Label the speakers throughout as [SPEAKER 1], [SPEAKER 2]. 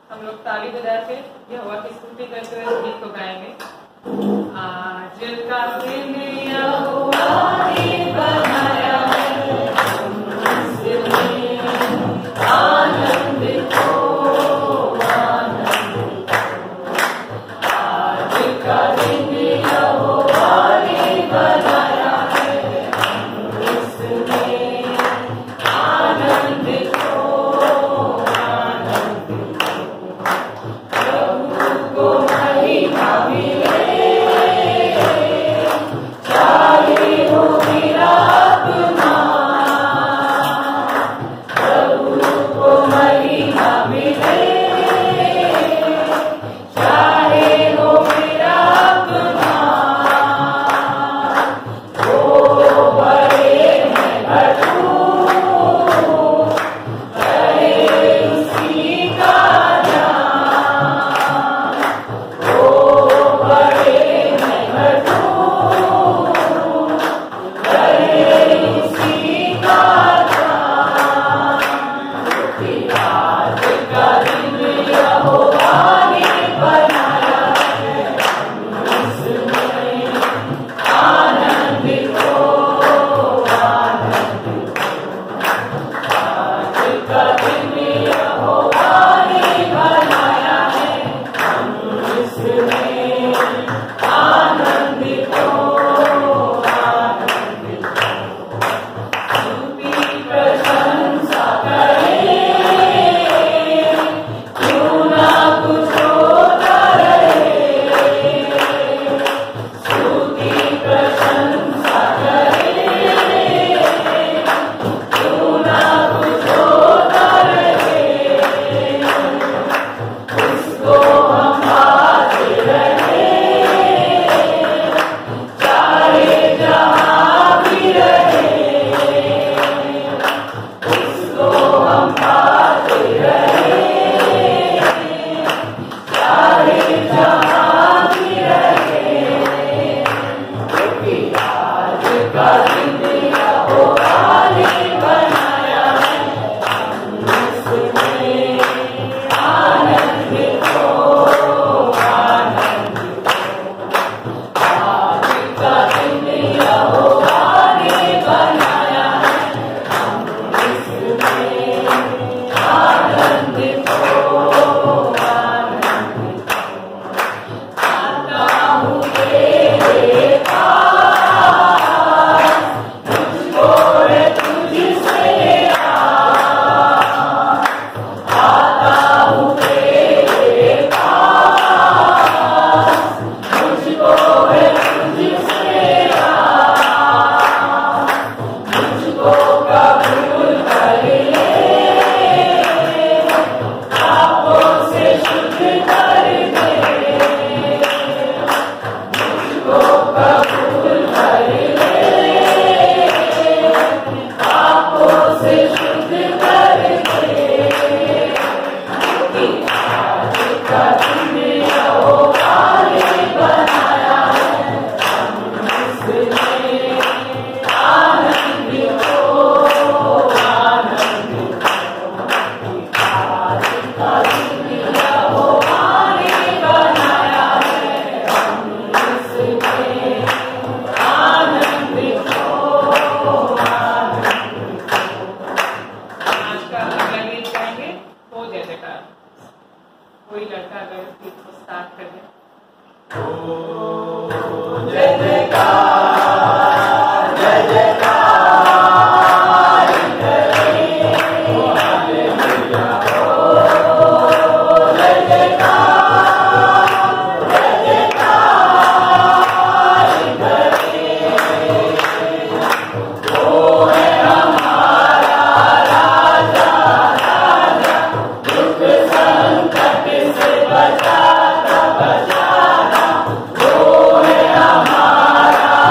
[SPEAKER 1] हम लोग ताली बजा के यहोवा की स्तुति करते हुए गीत को गाएंगे। आज का दिन यहोवा ने बनाया है, इसमें आनंद हो, आनंद हो। आज का दिन यहोवा ने बनाया है, इसमें आनंद हो, आनंद हो। प्रभु को महिमा मिले, चाहे हो विरापना। प्रभु को महिमा मिले, चाहे हो विरापना। वो बड़े हैं भटू, करे उसी का ध्यान। वो बड़े हैं भटू, करे उसी का ध्यान। आज का दिन यहोवा ने बनाया है, इसमें आनंद हो, आनंद हो। आज का दिन यहोवा ने बनाया है, इसमें आनंद हो, आनंद हो। स्तुति प्रशंसा करें, क्यों ना कुछ होता रहे। स्तुति प्रशंसा करें, क्यों ना कुछ होता रहे। उसको हम पाते रहे, चाहे जहाँ भी रहे। उसको हम पाते रहे, चाहे जहाँ भी रहे। क्योंकि आज का दिन यहोवा ने बनाया है, इसमें आनंद हो, आनंद हो। आज का दिन यहोवा ने बनाया है, इसमें आनंद हो, आनंद हो। आता हूँ तेरे पास, मुझको है तुझसे आस। आता हूँ तेरे पास, मुझको है तुझसे आस। मुझको कबूल कर ले, पापों से शुद्ध कर दे। मुझको कबूल कर ले, पापों से शुद्ध कर दे। आज का दिन यहोवा ने बनाया है, इसमें आनंद हो, आनंद हो। आज का दिन यहोवा ने बनाया है, इसमें आनंद हो, आनंद हो। आज का अगला गीत गाएंगे, हो जय जयकार। कोई लड़का अगर गीत को स्टार्ट कर दे। जय जयकार, जय जयकार करें, हालेलुया हो। जय जयकार, जय जयकार करें। वो है हमारा राजा, राजा, दुख संकट से बचाता, बचाता। वो है हमारा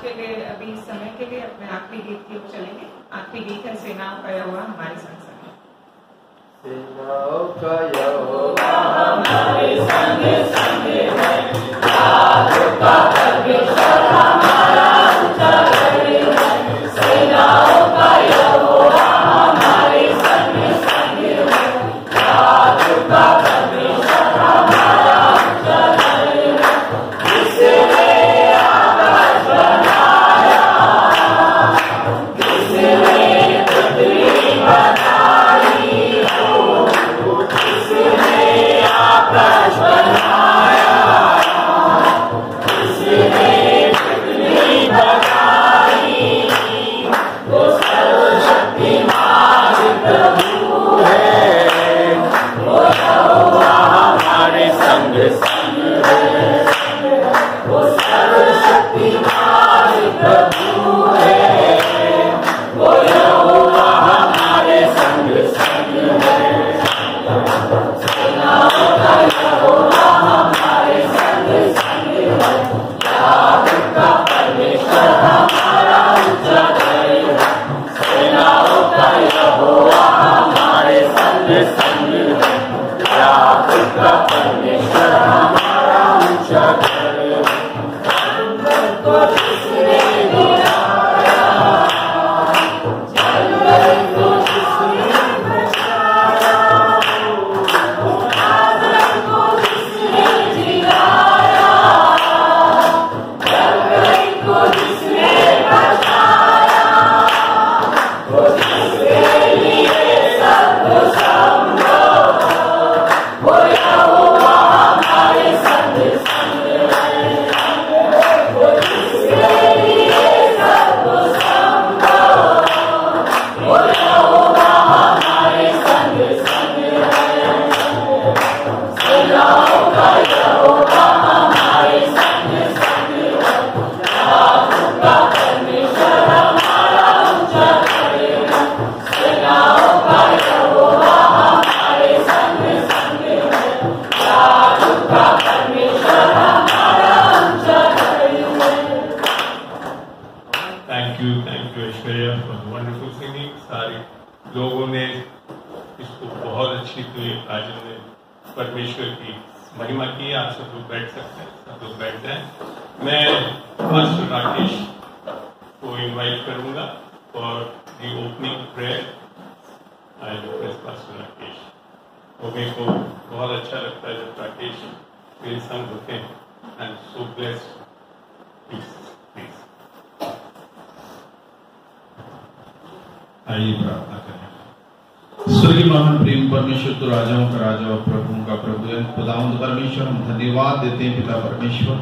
[SPEAKER 1] के लिए अभी इस समय के लिए अपने आखिरी गीत की ओर चलेंगे। आखिरी गीत है सेनाओं का यहोवा हमारे संग संग है।
[SPEAKER 2] सेनाओं का यहोवा हमारे संग संग है, याजों का परमेश्वर हमारा उजागर है। सेनाओं का यहोवा हमारे संग संग है, याजों का परमेश्वर हमारा उजागर है। जिसने आकाश बनाया, जिसने पृथ्वी बनाई हो, जिसने आकाश बनाया, जिसने पृथ्वी बनाई, वो सर्वशक्तिमान प्रभु है। वो यहोवा हमारे संग संग है, वो सर्वशक्तिमान प्रभु है। वो यहोवा हमारे संग संग है। सेनाओं का यहोवा हमारे संग संग है, याजों का परमेश्वर हमारा उजागर है। सेनाओं का यहोवा हमारे संग संग है, याजों का परमेश्वर हमारा उजागर है। जंगल को जिसने गिराया, जंगल को जिसने बचाया, जंगल को जिसने जिलाया, जंगल को जिसने बचाया, वो जिसके लिए सब संभव, वो यहोवा हमारे संग संग है। वो जिसके लिए सब संभव, वो यहोवा हमारे संग संग है। सेनाओं का यहोवा हमारे संग संग है, याजों का परमेश्वर हमारा उजागर है। सेनाओं का यहोवा हमारे संग संग है, याजों का परमेश्वर हमारा उजागर है।
[SPEAKER 3] Thank you Aishwarya for wonderful singing. सारे लोगों ने इसको बहुत अच्छी आज ने परमेश्वर की महिमा की। आप सब लोग बैठ सकते हैं, सब लोग बैठ जाएं। मैं पास्टर राकेश को इनवाइट करूंगा for the opening prayer. I request pastor Rakesh. और मेरे को बहुत अच्छा लगता है जब राकेश मेरे संग होते हैं। I am so blessed. Please
[SPEAKER 4] आइए प्रार्थना करें। स्वर्गीय महान प्रेम परमेश्वर, तो राजाओं का राजा और प्रभुओं का प्रभु है। खुदावंद परमेश्वर, हम धन्यवाद देते हैं पिता परमेश्वर,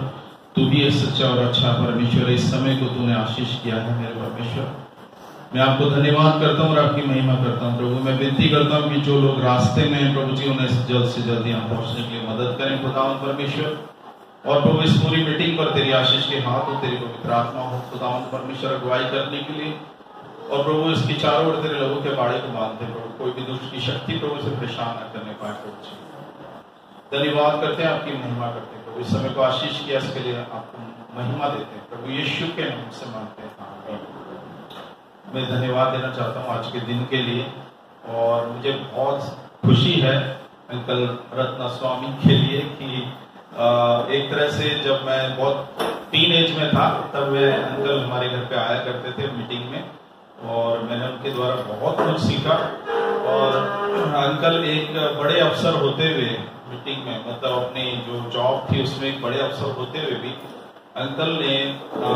[SPEAKER 4] तू भी एक सच्चा और अच्छा परमेश्वर है। इस समय को तूने आशीष किया है मेरे परमेश्वर। मैं आपको धन्यवाद करता हूँ और आपकी महिमा करता हूँ प्रभु। मैं विनती करता हूँ कि जो लोग रास्ते में हैं प्रभु जी, उन्हें जल्द से जल्द यहाँ पहुंचने के लिए मदद करें खुदावंद परमेश्वर। और प्रभु इस पूरी मीटिंग पर तेरी आशीष के हाथ हो, तेरी पवित्र आत्मा हो खुदावंद परमेश्वर अगुवाई करने के लिए। और प्रभु इसकी चारों ओर तेरे लोगों के बाड़े को बांधते प्रभु, कोई भी दुष्ट की शक्ति प्रभु से परेशान न करने पाए प्रभु जी। धन्यवाद करते हैं, आपकी महिमा करते हैं प्रभु। इस समय को आशीष किया, इसके लिए आपको महिमा देते हैं प्रभु यीशु के नाम से मांगते हैं, आमीन। मैं धन्यवाद देना चाहता हूँ आज के दिन के लिए। और मुझे बहुत खुशी है अंकल रत्ना स्वामी के लिए कि एक तरह से जब मैं बहुत टीन एज में था तब वे अंकल हमारे घर पे आया करते थे मीटिंग में, और मैंने उनके द्वारा बहुत कुछ सीखा। और अंकल एक बड़े अफसर होते हुए मीटिंग में, मतलब अपनी जो जॉब थी उसमें एक बड़े अफसर होते हुए भी अंकल ने,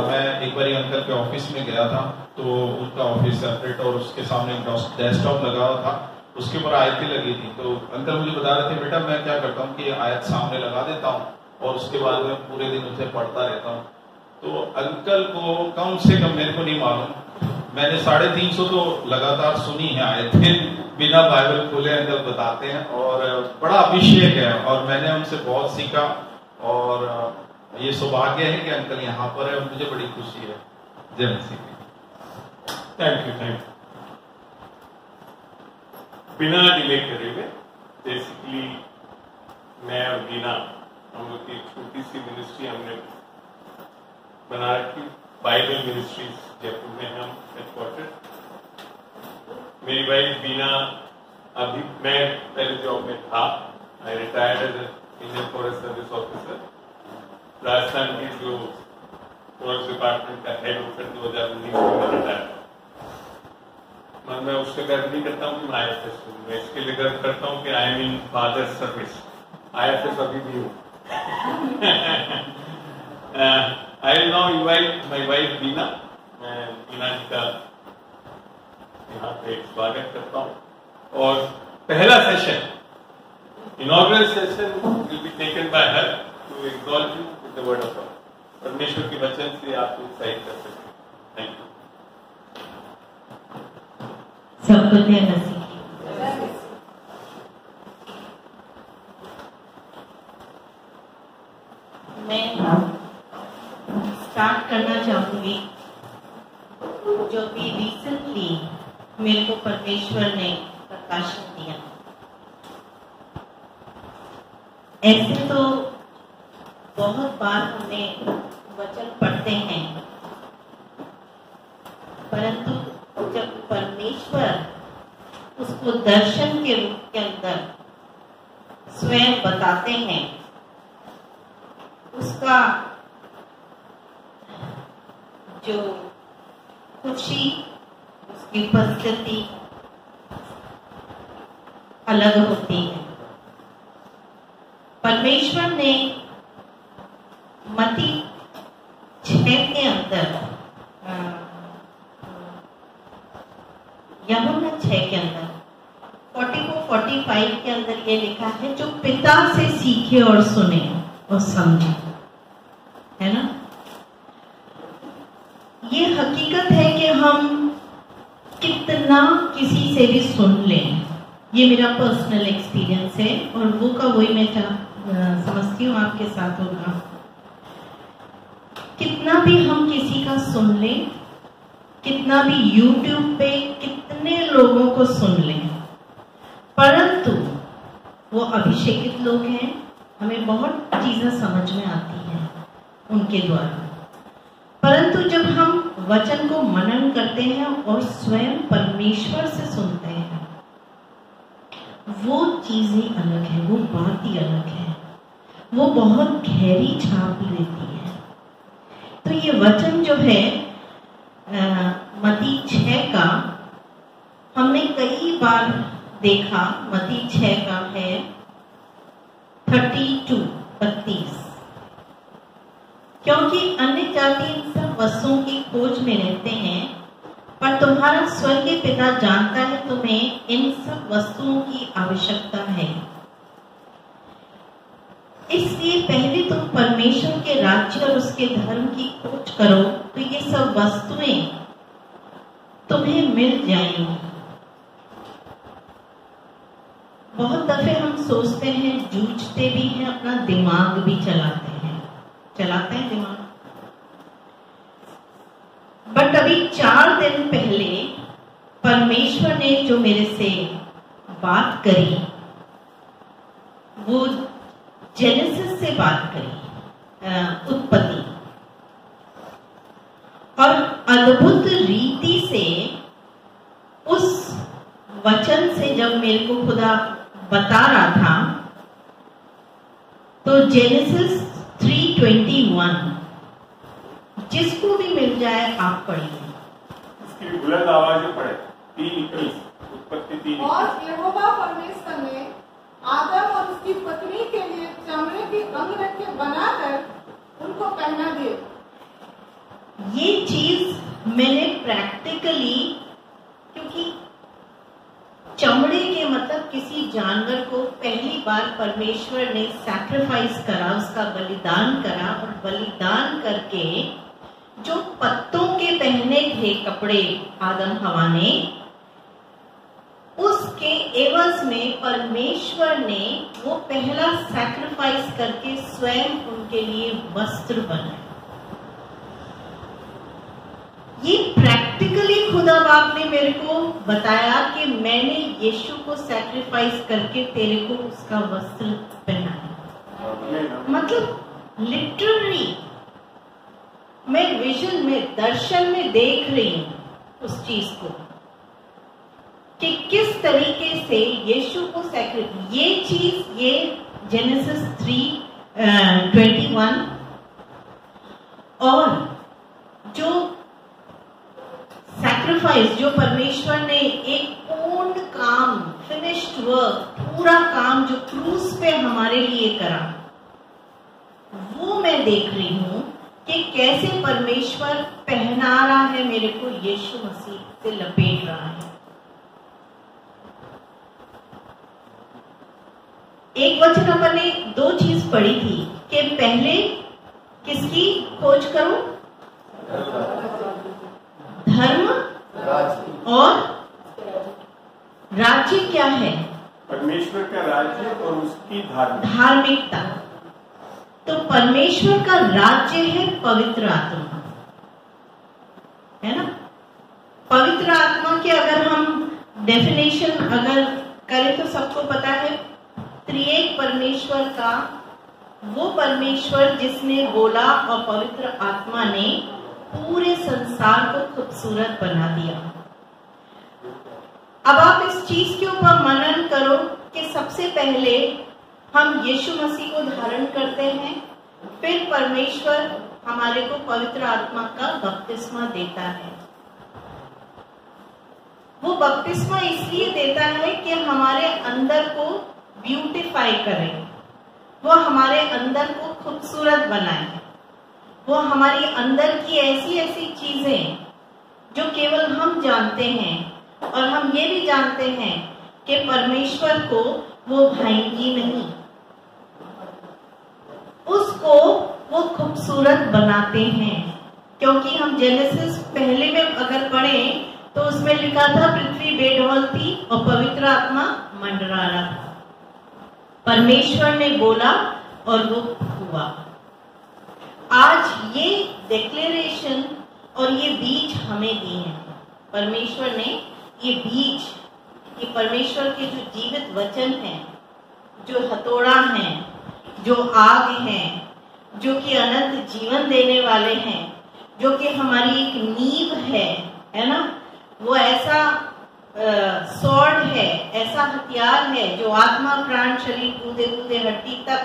[SPEAKER 4] मैं एक बार अंकल के ऑफिस में गया था तो उनका ऑफिस सेपरेट और उसके सामने डेस्कटॉप लगा हुआ था, उसके ऊपर आयतें लगी थी। तो अंकल मुझे बता रहे थे, बेटा मैं क्या करता हूँ कि आयत सामने लगा देता हूँ और उसके बाद में पूरे दिन उसे पढ़ता रहता हूँ। तो अंकल को कम से कम, मेरे को नहीं मालूम, मैंने 350 तो लगातार सुनी है आयतें बिना बाइबल खोले अंकल बताते हैं, और बड़ा अभिषेक है और मैंने उनसे बहुत सीखा। और ये सौभाग्य है कि अंकल यहाँ पर है और मुझे बड़ी खुशी है। जय मसीह।
[SPEAKER 3] Thank you. बिना डिले करे हुए बेसिकली मैं और बीना, हम लोग की एक छोटी सी मिनिस्ट्री हमने बना रखी बाइबल मिनिस्ट्रीज जयपुर में हम हेडक्वार्टर। मेरी वाइफ बीना, अभी मैं पहले जॉब में था, I retired as Indian forest service officer. Rajasthan की जो फॉरेस्ट डिपार्टमेंट का हेड होकर 2019 में रिटायर। मैं उससे गर्व नहीं करता हूँ कि मैं IFS हूँ, मैं इसके लिए गर्व करता हूँ कि I am in father service. IFS अभी भी हूँ। I will now invite my wife बीना। मैं बीना जी का यहाँ पे स्वागत करता हूँ और पहला session, inaugural session will be taken by her to exalt you with the word of God। परमेश्वर के वचन से आपको उत्साहित कर सकते हैं। Thank you.
[SPEAKER 2] सबको जय मसीह। मैं स्टार्ट करना चाहूंगी जो भी रिसेंटली मेरे को परमेश्वर ने प्रकाशन दिया। ऐसे तो बहुत बार हमने वचन पढ़ते हैं, परंतु जब परमेश्वर उसको दर्शन के रूप के अंदर स्वयं बताते हैं, उसका जो खुशी, उसकी उपस्थिति अलग होती है। परमेश्वर ने मत्ती 6 के अंदर, यूहन्ना 6 के अंदर 44-45 के अंदर ये लिखा है, जो पिता से सीखे और सुने और समझे, है ना। ये हकीकत है कि हम कितना किसी से भी सुन लें, ये मेरा पर्सनल एक्सपीरियंस है और वो का वही मैं समझती हूँ आपके साथ होगा। कितना भी हम किसी का सुन लें, कितना भी YouTube पे कितने लोगों को सुन लें, परंतु वो अभिषेकित लोग हैं, हमें बहुत चीजें समझ में आती हैं उनके द्वारा, परंतु जब हम वचन को मनन करते हैं और स्वयं परमेश्वर से सुनते हैं, वो चीज ही अलग है, वो बात ही अलग है, वो बहुत गहरी छाप लेती है। तो ये वचन जो है मत्ती 6 का हमने कई बार देखा। मत्ती 6 का है 32 क्योंकि अन्य जाति सब वस्तुओं की खोज में रहते हैं, पर तुम्हारा स्वर्गीय पिता जानता है तुम्हें इन सब वस्तुओं की आवश्यकता है। इसलिए पहले तुम परमेश्वर के राज्य और उसके धर्म की खोज करो, तो ये सब वस्तुएं तुम्हें मिल जाएंगी। बहुत दफे हम सोचते हैं, जूझते भी हैं, अपना दिमाग भी चलाते हैं दिमाग। बट अभी 4 दिन पहले परमेश्वर ने जो मेरे से बात करी, वो जेनेसिस से बात करी, उत्पत्ति, और अद्भुत रीति से उस वचन से जब मेरे को खुदा बता रहा था, तो जेनेसिस 3:21 जिसको भी मिल जाए आप पढ़िए।
[SPEAKER 3] इसकी बुलंद आवाज में पढ़े। 3:21 उत्पत्ति 3:21।
[SPEAKER 5] और यहोवा परमेश्वर ने आदम और उसकी पत्नी के लिए चमड़े की अंगरखे बनाकर उनको पहना दिए।
[SPEAKER 2] ये चीज मैंने प्रैक्टिकली, क्योंकि चमड़े के मतलब किसी जानवर को पहली बार परमेश्वर ने सैक्रिफाइस करा, उसका बलिदान करा, और बलिदान करके जो पत्तों के पहने थे कपड़े आदम हवा ने, उसके एवज में परमेश्वर ने वो पहला सैक्रिफाइस करके स्वयं उनके लिए वस्त्र बनाए। ये प्रैक्टिकली खुदा बाप ने मेरे को बताया कि मैंने यीशु को सैक्रिफाइस करके तेरे को उसका वस्त्र पहनाया। मतलब लिटरली मैं विजन में, दर्शन में देख रही हूं उस चीज को कि किस तरीके से यीशु को ये चीज, ये जेनेसिस 3:21 और जो सैक्रिफाइस, जो परमेश्वर ने एक पूर्ण काम, फिनिश्ड वर्क, पूरा काम जो क्रूस पे हमारे लिए करा, वो मैं देख रही हूं कि कैसे परमेश्वर पहना रहा है मेरे को, यीशु मसीह से लपेट रहा है। एक वचन अपन ने दो चीज पढ़ी थी कि पहले किसकी खोज करो, धर्म और राज्य क्या है,
[SPEAKER 3] परमेश्वर का राज्य और उसकी
[SPEAKER 2] धार्मिकता। तो परमेश्वर का राज्य है पवित्र आत्मा, है ना। पवित्र आत्मा के अगर हम डेफिनेशन अगर करें तो सबको पता है, त्रिएक परमेश्वर का वो परमेश्वर जिसने बोला और पवित्र आत्मा ने पूरे संसार को खूबसूरत बना दिया। अब आप इस चीज के ऊपर मनन करो कि सबसे पहले हम यीशु मसीह को धारण करते हैं, फिर परमेश्वर हमारे को पवित्र आत्मा का बपतिस्मा देता है। वो बपतिस्मा इसलिए देता है कि हमारे अंदर को ब्यूटिफाई करे, वो हमारे अंदर को खूबसूरत बनाए, वो हमारी अंदर की ऐसी ऐसी चीजें जो केवल हम जानते हैं और हम ये भी जानते हैं कि परमेश्वर को वो भाएंगी नहीं, उसको वो खूबसूरत बनाते हैं। क्योंकि हम जेनेसिस पहले में अगर पढ़ें तो उसमें लिखा था पृथ्वी बेढौल थी और पवित्र आत्मा मंडरा रहा था। परमेश्वर ने बोला और वो हुआ। आज ये डिक्लेरेशन और ये बीज हमें दिए हैं परमेश्वर ने। ये बीज, ये परमेश्वर के जो जीवित वचन हैं, जो हथौड़ा हैं, जो आग हैं, जो कि अनंत जीवन देने वाले हैं, जो कि हमारी एक नींव है ना। वो ऐसा स्वॉर्ड है, ऐसा हथियार है जो आत्मा प्राण शरीर कूदे कूदे हड्डी तक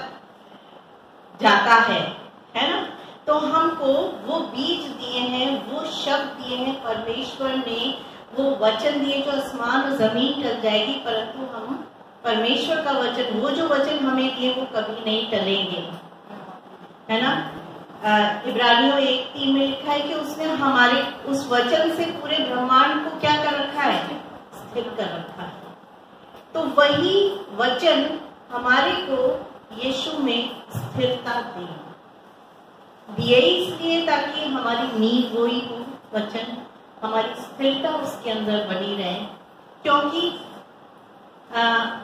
[SPEAKER 2] जाता है ना। तो हमको वो बीज दिए हैं, वो शब्द दिए हैं, परमेश्वर ने वो वचन दिए जो आसमान और जमीन टल जाएगी, परंतु हम परमेश्वर का वचन, वो जो वचन हमें दिए वो कभी नहीं टलेंगे, है ना। इब्रानियों 1:3 में लिखा है कि उसने हमारे उस वचन से पूरे ब्रह्मांड को क्या कर रखा है, स्थिर कर रखा है। तो वही वचन हमारे को यीशु में स्थिरता दिए इसलिए ताकि हमारी नींव वही हो, वचन, हमारी स्थिरता उसके अंदर बनी रहे। क्योंकि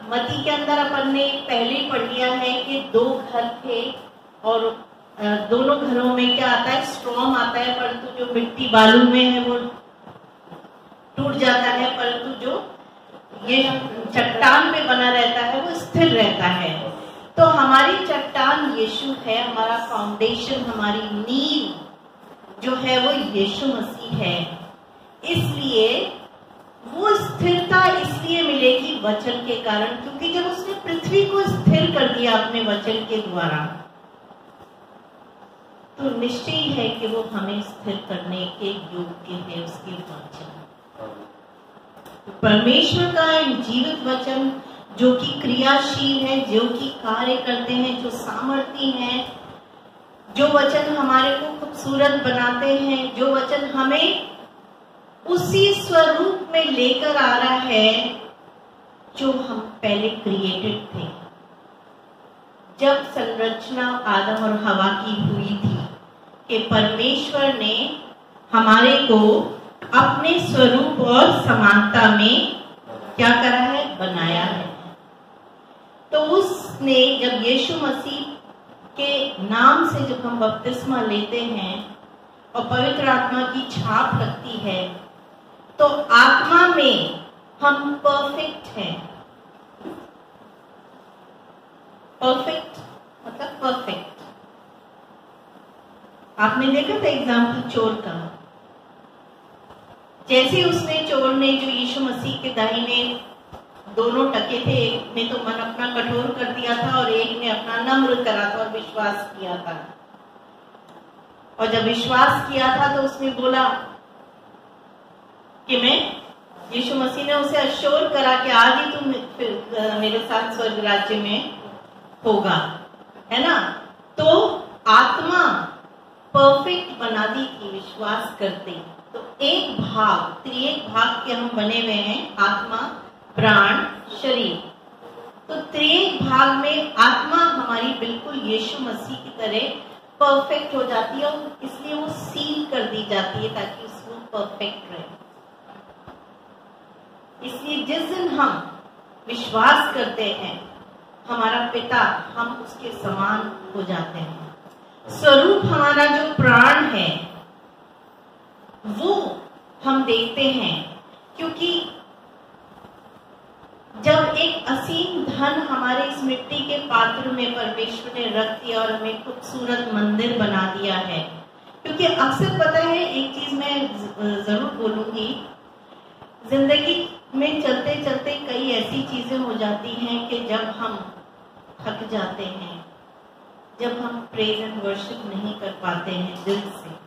[SPEAKER 2] मत्ती के अंदर अपन ने पहले पढ़ लिया है कि 2 घर थे और दोनों घरों में क्या आता है, स्ट्रॉन्ग आता है, परंतु जो मिट्टी बालू में है वो टूट जाता है, परंतु जो ये चट्टान पे बना रहता है वो स्थिर रहता है। तो हमारी चट्टान यीशु है, हमारा फाउंडेशन, हमारी नींव जो है वो यीशु मसीह है। इसलिए वो स्थिरता इसलिए मिलेगी वचन के कारण, क्योंकि जब उसने पृथ्वी को स्थिर कर दिया अपने वचन के द्वारा, तो निश्चय है कि वो हमें स्थिर करने के योग्य है उसके वचन। परमेश्वर का एक जीवित वचन जो कि क्रियाशील है, जो कि कार्य करते हैं, जो सामर्थी हैं, जो वचन हमारे को खूबसूरत बनाते हैं, जो वचन हमें उसी स्वरूप में लेकर आ रहा है जो हम पहले क्रिएटेड थे। जब संरचना आदम और हवा की हुई थी कि परमेश्वर ने हमारे को अपने स्वरूप और समानता में क्या करा है, बनाया है। तो उसने जब यीशु मसीह के नाम से जब हम बपतिस्मा लेते हैं और पवित्र आत्मा की छाप लगती है, तो आत्मा में हम परफेक्ट हैं। परफेक्ट मतलब परफेक्ट। आपने देखा था एग्जाम्पल चोर का। जैसे उसने चोर ने जो यीशु मसीह के दाहिने दोनों टके थे, एक ने तो मन अपना कठोर कर दिया था और एक ने अपना नम्र करा था और विश्वास किया था। और जब विश्वास किया था तो उसने बोला कि मैं, यीशु मसीह ने उसे अश्योर करा कि आज ही तुम मेरे साथ स्वर्ग राज्य में होगा, है ना। तो आत्मा परफेक्ट बना दी थी विश्वास करते। तो एक भाग, त्रिएक भाग के हम बने हुए हैं, आत्मा, प्राण, शरीर। तो त्रिएक भाग में आत्मा हमारी बिल्कुल यीशु मसीह की तरह परफेक्ट हो जाती है और इसलिए वो सील कर दी जाती है ताकि उसको परफेक्ट रहे। इसलिए जिस दिन हम विश्वास करते हैं हमारा पिता, हम उसके समान हो जाते हैं। स्वरूप हमारा जो प्राण है वो हम देखते हैं, क्योंकि जब एक असीम धन हमारे इस मिट्टी के पात्र में परमेश्वर ने रख दिया और हमें खूबसूरत मंदिर बना दिया है। क्योंकि अक्सर पता है, एक चीज मैं जरूर बोलूंगी, जिंदगी में चलते चलते कई ऐसी चीजें हो जाती हैं कि जब हम थक जाते हैं, जब हम प्रेज एंड वर्शिप नहीं कर पाते हैं दिल से,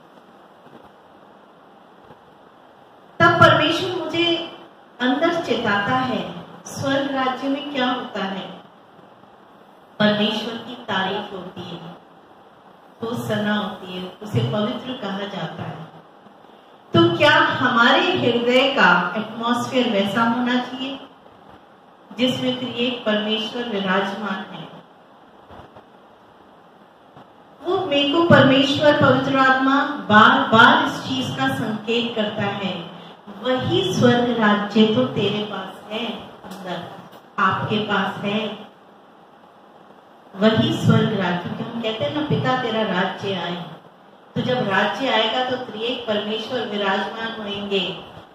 [SPEAKER 2] तब परमेश्वर मुझे अंदर चेताता है स्वर्ग राज्य में क्या होता है। परमेश्वर की तारीफ होती है, तो सना होती है, उसे पवित्र कहा जाता है। तो क्या हमारे हृदय का एटमॉस्फेयर वैसा होना चाहिए जिसमें त्रिएक परमेश्वर विराजमान है। वो मेरे को परमेश्वर पवित्र आत्मा बार बार इस चीज का संकेत करता है, वही स्वर्ग राज्य तो तेरे पास है, अंदर आपके पास है वही स्वर्ग राज्य। क्योंकि हम कहते हैं ना, पिता तेरा राज्य आए। तो जब राज्य आएगा तो त्रिएक परमेश्वर विराजमान होंगे।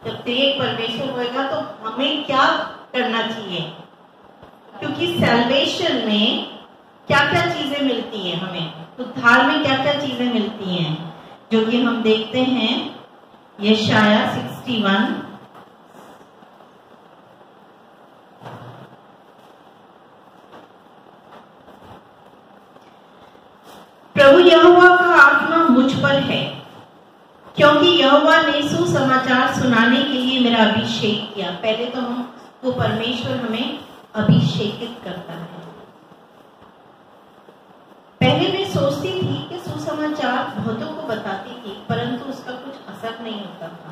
[SPEAKER 2] जब त्रिएक परमेश्वर होएगा तो हमें क्या करना चाहिए, क्योंकि सैल्वेशन में क्या क्या चीजें मिलती हैं हमें, उद्धार में क्या क्या चीजें मिलती हैं, जो कि हम देखते हैं यशाया 61 प्रभु यहोवा का आत्मा मुझ पर है, क्योंकि यहोवा ने सुसमाचार सुनाने के लिए मेरा अभिषेक किया। पहले तो हमको परमेश्वर हमें अभिषेकित करता है। पहले मैं सोचती थी कि सुसमाचार बहुतों को बताती थी, परंतु उसका कुछ असर नहीं होता था।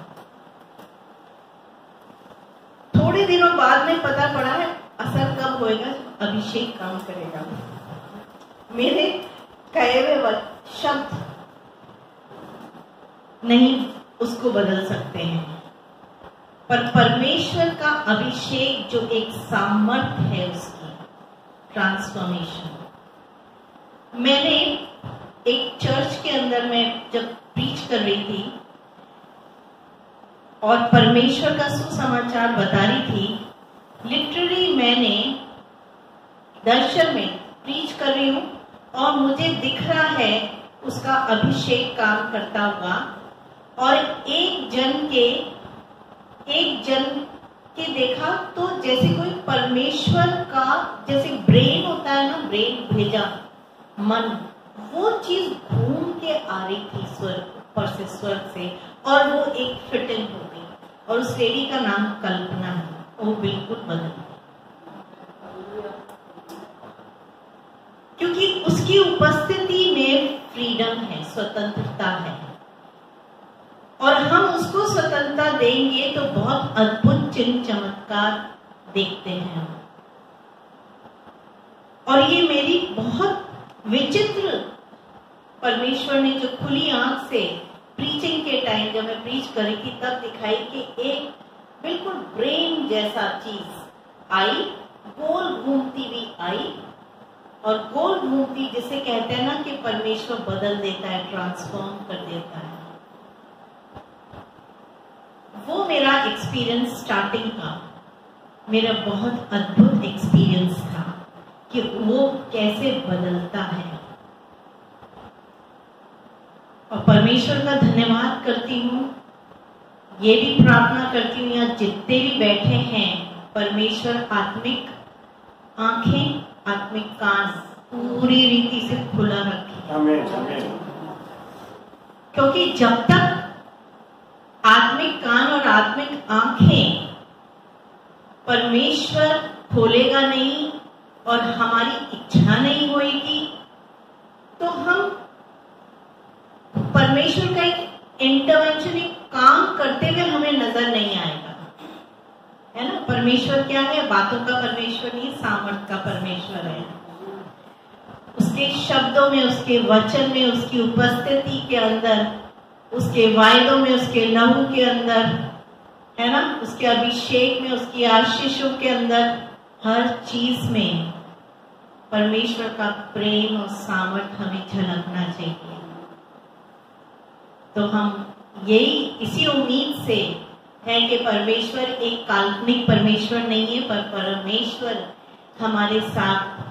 [SPEAKER 2] थोड़े दिनों बाद में पता पड़ा है असर कब होएगा, अभिषेक काम करेगा। मेरे कहे हुए शब्द नहीं उसको बदल सकते हैं, पर परमेश्वर का अभिषेक जो एक सामर्थ्य है उसकी ट्रांसफॉर्मेशन। मैंने एक चर्च के अंदर में जब प्रीच कर रही थी और परमेश्वर का सुसमाचार बता रही थी, लिटरली मैंने दर्शन में प्रीच कर रही हूं और मुझे दिख रहा है उसका अभिषेक काम करता हुआ, और एक जन के देखा तो जैसे कोई परमेश्वर का जैसे ब्रेन होता है ना, ब्रेन भेजा मन, वो चीज घूम के आ रही थी स्वर्ग से और वो एक फिट इन हो गई। और उस लेडी का नाम कल्पना है, वो बिल्कुल बदल गई, क्योंकि उसकी उपस्थिति में फ्रीडम है, स्वतंत्रता है, और हम उसको स्वतंत्रता देंगे तो बहुत अद्भुत चिन्ह चमत्कार देखते हैं। और ये मेरी बहुत विचित्र परमेश्वर ने जो खुली आंख से प्रीचिंग के टाइम जब मैं प्रीच कर रही थी तब दिखाई कि एक बिल्कुल ब्रेन जैसा चीज आई, गोल घूमती हुई आई, और गोल घूमती जिसे कहते हैं ना कि परमेश्वर बदल देता है, ट्रांसफॉर्म कर देता है। वो मेरा एक्सपीरियंस स्टार्टिंग का मेरा बहुत अद्भुत एक्सपीरियंस था कि वो कैसे बदलता है। और परमेश्वर का धन्यवाद करती हूँ। ये भी प्रार्थना करती हूँ यहाँ जितने भी बैठे हैं, परमेश्वर आत्मिक आंखें, आत्मिक कान पूरी रीति से खुला रखे।
[SPEAKER 6] आमीन।
[SPEAKER 2] क्योंकि जब तक आत्मिक कान और आत्मिक आंखें परमेश्वर खोलेगा नहीं और हमारी इच्छा नहीं होगी, तो हम परमेश्वर का एक इंटरवेंशन, एक काम करते हुए हमें नजर नहीं आएगा, है ना। परमेश्वर क्या है? बातों का परमेश्वर नहीं, सामर्थ का परमेश्वर है। उसके शब्दों में, उसके वचन में, उसकी उपस्थिति के अंदर, उसके वायदों में, उसके लहू के अंदर, है ना, उसके अभिषेक में, उसकी आशीषों के अंदर, हर चीज में परमेश्वर का प्रेम और सामर्थ हमें झलकना चाहिए। तो हम यही इसी उम्मीद से है कि परमेश्वर एक काल्पनिक परमेश्वर नहीं है, पर परमेश्वर हमारे साथ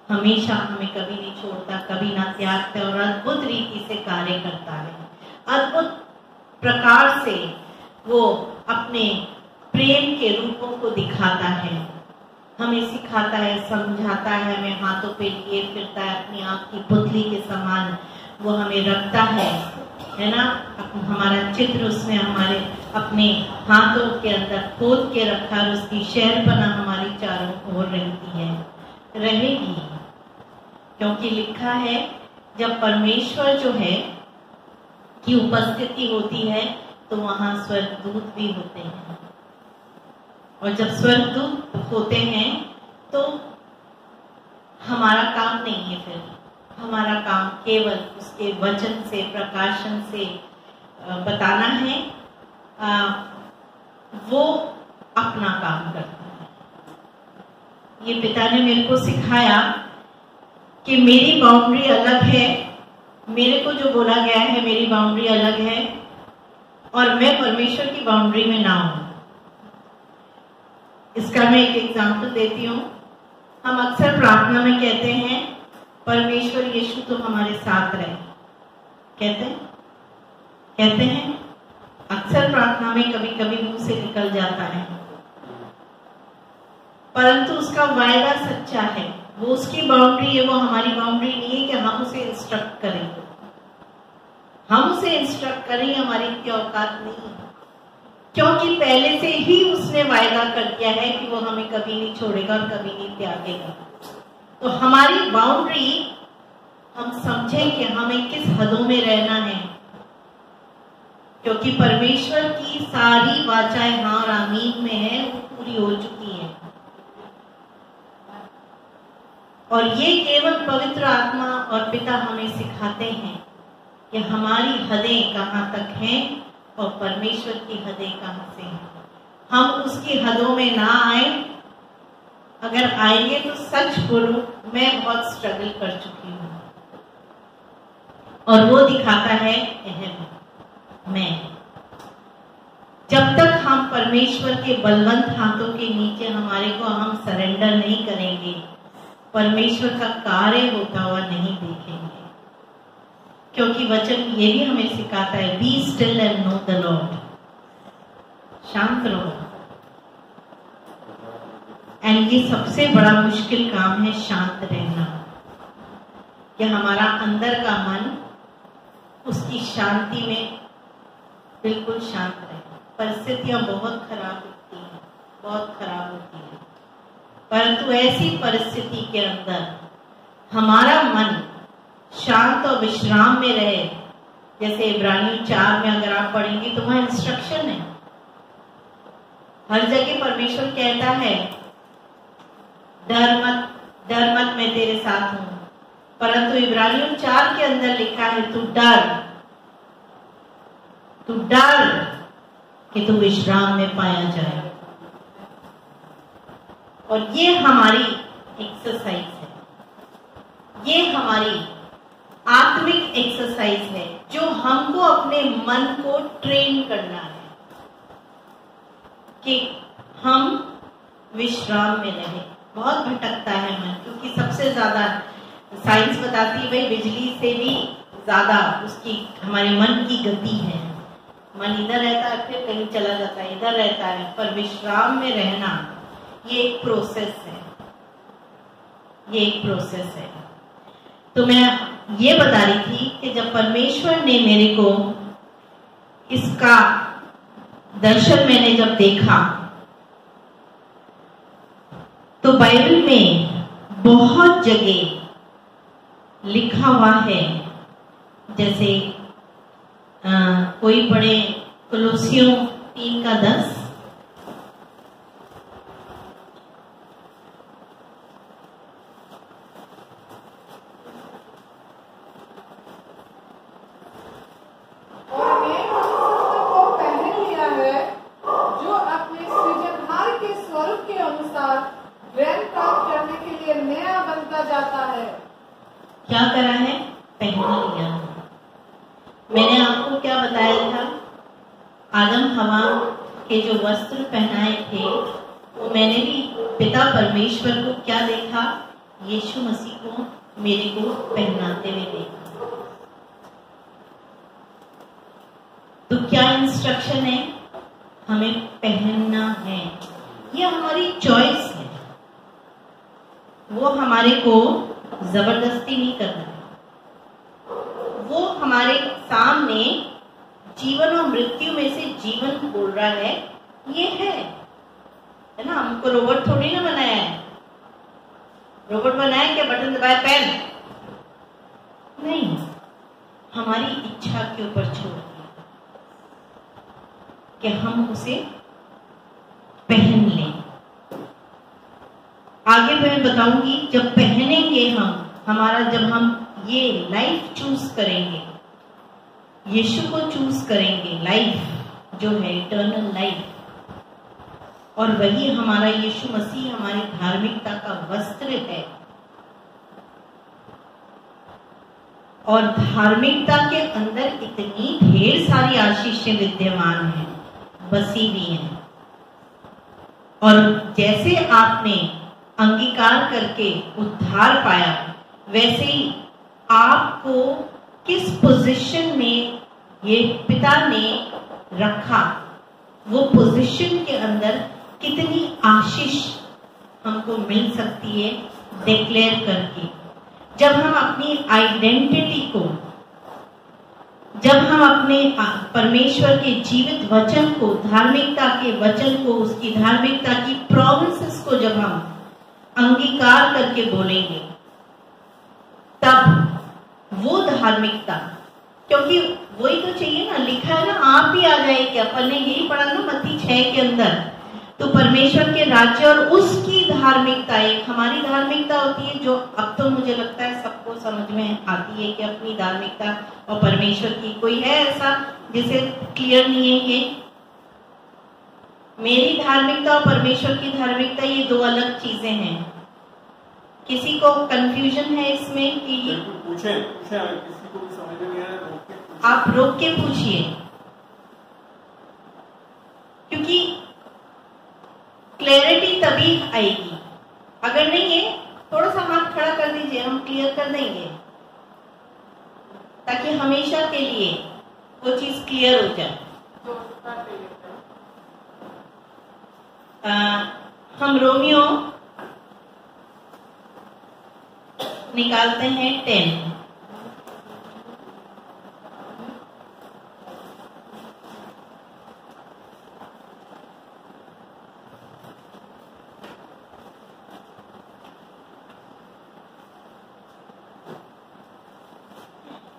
[SPEAKER 2] हमेशा, हमें कभी नहीं छोड़ता, कभी ना त्यागता और अद्भुत रीति से कार्य करता है। अद्भुत प्रकार से वो अपने प्रेम के रूपों को दिखाता है, हमें सिखाता है, समझाता है, हमें हाथों पे लिए फिरता है, अपनी आँख की पुतली के समान वो हमें रखता है ना। हमारा चित्र उसने हमारे अपने हाथों के अंदर खोद के रखा और उसकी शहरपना हमारी चारों ओर रहती है, रहेगी। क्योंकि लिखा है जब परमेश्वर जो है की उपस्थिति होती है तो वहां स्वर्गदूत भी होते हैं, और जब स्वर्गदूत होते हैं तो हमारा काम नहीं है, फिर हमारा काम केवल उसके वचन से, प्रकाशन से बताना है। वो अपना काम करता है। ये पिता ने मेरे को सिखाया कि मेरी बाउंड्री अलग है, मेरे को जो बोला गया है मेरी बाउंड्री अलग है, और मैं परमेश्वर की बाउंड्री में ना हूं। इसका मैं एक एग्जाम्पल देती हूँ। हम अक्सर प्रार्थना में कहते हैं परमेश्वर यीशु तुम हमारे साथ रहे, कहते हैं अक्सर प्रार्थना में, कभी कभी मुंह से निकल जाता है, परंतु उसका वायदा सच्चा है। वो उसकी बाउंड्री है, वो हमारी बाउंड्री नहीं है कि हम उसे इंस्ट्रक्ट करें। हम उसे इंस्ट्रक्ट करें हमारी इतनी औकात नहीं है, क्योंकि पहले से ही उसने वायदा कर दिया है कि वो हमें कभी नहीं छोड़ेगा और कभी नहीं त्यागेगा। तो हमारी बाउंड्री हम समझें कि हमें किस हदों में रहना है, क्योंकि परमेश्वर की सारी वाचाएं हाँ और आमीन में है, वो पूरी हो चुकी है। और ये केवल पवित्र आत्मा और पिता हमें सिखाते हैं कि हमारी हदें कहाँ तक हैं और परमेश्वर की हदें कहाँ से हैं। हम उसकी हदों में ना आए, अगर आएंगे तो सच बोलूं मैं बहुत स्ट्रगल कर चुकी हूँ, और वो दिखाता है मैं। जब तक हम परमेश्वर के बलवंत हाथों के नीचे हमारे को हम सरेंडर नहीं करेंगे, परमेश्वर का कार्य होता हुआ नहीं देखेंगे। क्योंकि वचन ये भी हमें सिखाता है, be still and know the Lord, शांत रहो। एंड ये सबसे बड़ा मुश्किल काम है, शांत रहना, कि हमारा अंदर का मन उसकी शांति में बिल्कुल शांत रहे। परिस्थितियां बहुत खराब होती हैं, बहुत खराब होती हैं, परंतु ऐसी परिस्थिति के अंदर हमारा मन शांत और विश्राम में रहे। जैसे इब्रानियों 4 में अगर आप पढ़ेंगे तो वहां इंस्ट्रक्शन है, हर जगह परमेश्वर कहता है डर मत मैं तेरे साथ हूं, परंतु इब्रानियों 4 के अंदर लिखा है तू डर कि तू विश्राम में पाया जाए। और ये हमारी एक्सरसाइज है, ये हमारी आत्मिक एक्सरसाइज है जो हमको अपने मन को ट्रेन करना है कि हम विश्राम में रहें। बहुत भटकता है मन, क्योंकि सबसे ज्यादा साइंस बताती है भाई बिजली से भी ज्यादा उसकी हमारे मन की गति है। मन इधर रहता है फिर कहीं चला जाता है, इधर रहता है, पर विश्राम में रहना ये एक प्रोसेस है, ये एक प्रोसेस है। तो मैं ये बता रही थी कि जब परमेश्वर ने मेरे को इसका दर्शन मैंने जब देखा तो बाइबल में बहुत जगह लिखा हुआ है, जैसे कोई पढ़े कोलोसियों 3:10, क्या करा है? पहन लिया। मैंने आपको क्या बताया था? आदम हवा के जो वस्त्र पहनाए थे वो मैंने भी पिता परमेश्वर को क्या देखा? यीशु मसीह को मेरे को पहनाते हुए देखा। तो क्या इंस्ट्रक्शन है? हमें पहनना है। ये हमारी चॉइस है, वो हमारे को जबरदस्ती नहीं करना है। वो हमारे सामने जीवन और मृत्यु में से जीवन बोल रहा है, ये है ना। हमको रोबोट थोड़ी ना बनाया है। रोबोट बनाया क्या बटन दबाया पहन? नहीं, हमारी इच्छा के ऊपर छोड़ दिया कि हम उसे पहन लें। आगे मैं बताऊंगी, जब पहनेंगे हमारा जब हम ये लाइफ चूज करेंगे, यीशु को चूज करेंगे, लाइफ जो है इटर्नल लाइफ, और वही हमारा यीशु मसीह हमारी धार्मिकता का वस्त्र है। और धार्मिकता के अंदर इतनी ढेर सारी आशीषें विद्यमान हैं, बसी हुई हैं। और जैसे आपने अंगीकार करके उद्धार पाया, वैसे ही आपको किस पोजीशन में ये पिता ने रखा, वो पोजीशन के अंदर कितनी आशीष हमको मिल सकती है डिक्लेयर करके। जब हम अपनी आइडेंटिटी को, जब हम अपने परमेश्वर के जीवित वचन को, धार्मिकता के वचन को, उसकी धार्मिकता की प्रोमिसेस को जब हम अंगीकार करके बोलेंगे, तब वो धार्मिकता, क्योंकि वही तो चाहिए ना, लिखा है ना, आप ही आ जाए क्या, अपन ने यही पढ़ा ना मत्ती 6 के अंदर। तो परमेश्वर के राज्य और उसकी धार्मिकता, एक हमारी धार्मिकता होती है जो अब तो मुझे लगता है सबको समझ में आती है कि अपनी धार्मिकता और परमेश्वर की, कोई है ऐसा जिसे क्लियर नहीं है कि मेरी धार्मिकता और परमेश्वर की धार्मिकता ये दो अलग चीजें हैं? किसी को कंफ्यूजन है इसमें कि
[SPEAKER 3] पूछे किसी को भी समझ नहीं आया,
[SPEAKER 2] आप रोक के पूछिए, क्योंकि क्लैरिटी तभी आएगी। अगर नहीं है, थोड़ा सा हाथ खड़ा कर दीजिए, हम क्लियर कर देंगे, ताकि हमेशा के लिए वो चीज क्लियर हो जाए। हम रोमियो निकालते हैं 10।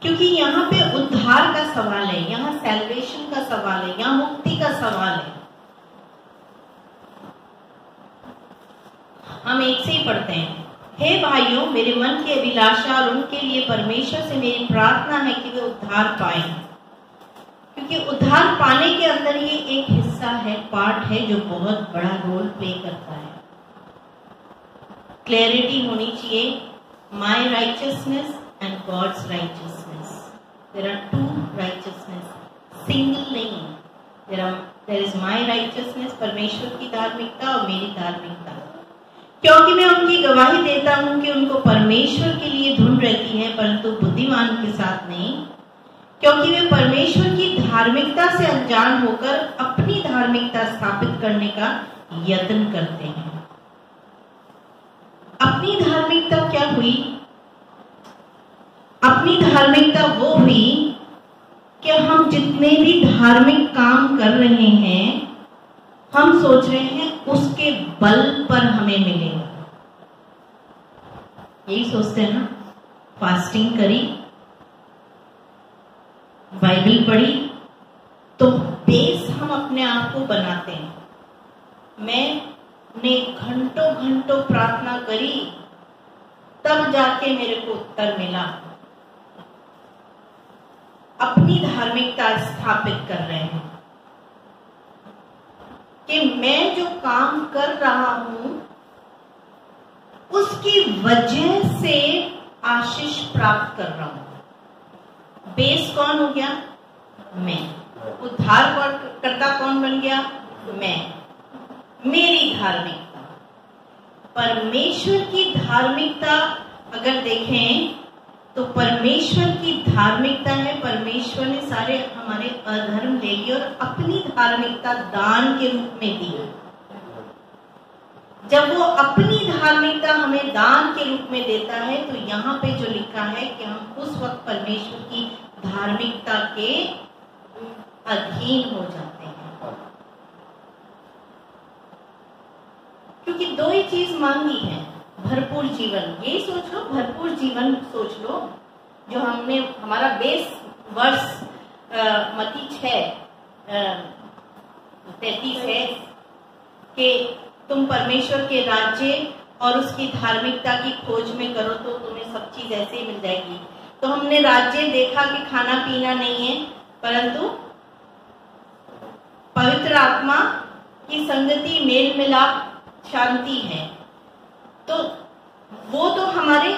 [SPEAKER 2] क्योंकि यहाँ पे उद्धार का सवाल है, यहाँ सैल्वेशन का सवाल है, यहाँ मुक्ति का सवाल है। हम एक से ही पढ़ते हैं, हे भाइयों, मेरे मन की अभिलाषा और उनके लिए परमेश्वर से मेरी प्रार्थना है कि वे उद्धार पाएं, क्योंकि उद्धार पाने के अंदर ये एक हिस्सा है, पार्ट है जो बहुत बड़ा रोल प्ले करता है। क्लैरिटी होनी चाहिए, my righteousness and God's righteousness. There are two righteousness, single नहीं। There is my righteousness, परमेश्वर की धार्मिकता और मेरी धार्मिकता। क्योंकि मैं उनकी गवाही देता हूं कि उनको परमेश्वर के लिए धुन रहती है, परंतु बुद्धिमान के साथ नहीं, क्योंकि वे परमेश्वर की धार्मिकता से अनजान होकर अपनी धार्मिकता स्थापित करने का यत्न करते हैं। अपनी धार्मिकता क्या हुई? अपनी धार्मिकता वो हुई कि हम जितने भी धार्मिक काम कर रहे हैं, हम सोच रहे हैं उसके बल पर हमें मिलेगा। यही सोचते हैं ना। फास्टिंग करी, बाइबल पढ़ी, तो बेस हम अपने आप को बनाते हैं। मैंने घंटों घंटों प्रार्थना करी, तब जाके मेरे को उत्तर मिला। अपनी धार्मिकता स्थापित कर रहे हैं कि मैं जो काम कर रहा हूं उसकी वजह से आशीष प्राप्त कर रहा हूं। बेस कौन हो गया? मैं। उद्धार करता कौन बन गया? मैं। मेरी धार्मिकता। परमेश्वर की धार्मिकता अगर देखें तो परमेश्वर की धार्मिकता है, परमेश्वर ने सारे हमारे अधर्म ले लिए और अपनी धार्मिकता दान के रूप में दी। जब वो अपनी धार्मिकता हमें दान के रूप में देता है, तो यहाँ पे जो लिखा है कि हम उस वक्त परमेश्वर की धार्मिकता के अधीन हो जाते हैं। क्योंकि दो ही चीज मांगी है, भरपूर जीवन। यही सोच लो, भरपूर जीवन सोच लो। जो हमने हमारा बेस वर्ष मत्ती 6:33 है कि तुम परमेश्वर के राज्य और उसकी धार्मिकता की खोज में करो तो तुम्हें सब चीज ऐसे ही मिल जाएगी। तो हमने राज्य देखा कि खाना पीना नहीं है, परंतु पवित्र आत्मा की संगति, मेल मिलाप, शांति है। तो वो तो हमारे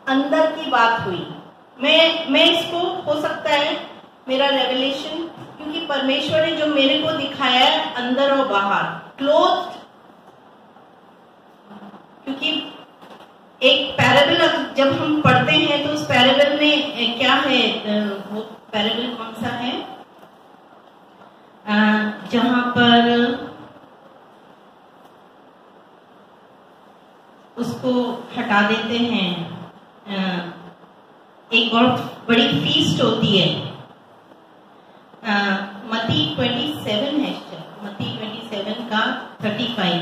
[SPEAKER 2] अंदर की बात हुई। मैं इसको हो सकता है मेरा रेवलेशन, क्योंकि परमेश्वर ने जो मेरे को दिखाया है अंदर और बाहर, क्लोज्ड। क्योंकि एक पैराबल जब हम पढ़ते हैं तो उस पैराबल में क्या है, वो पैराबल कौन सा है जहां पर उसको हटा देते हैं। एक बहुत बड़ी फीस्ट होती है, मत्ती 27 है, मत्ती 27 का 35।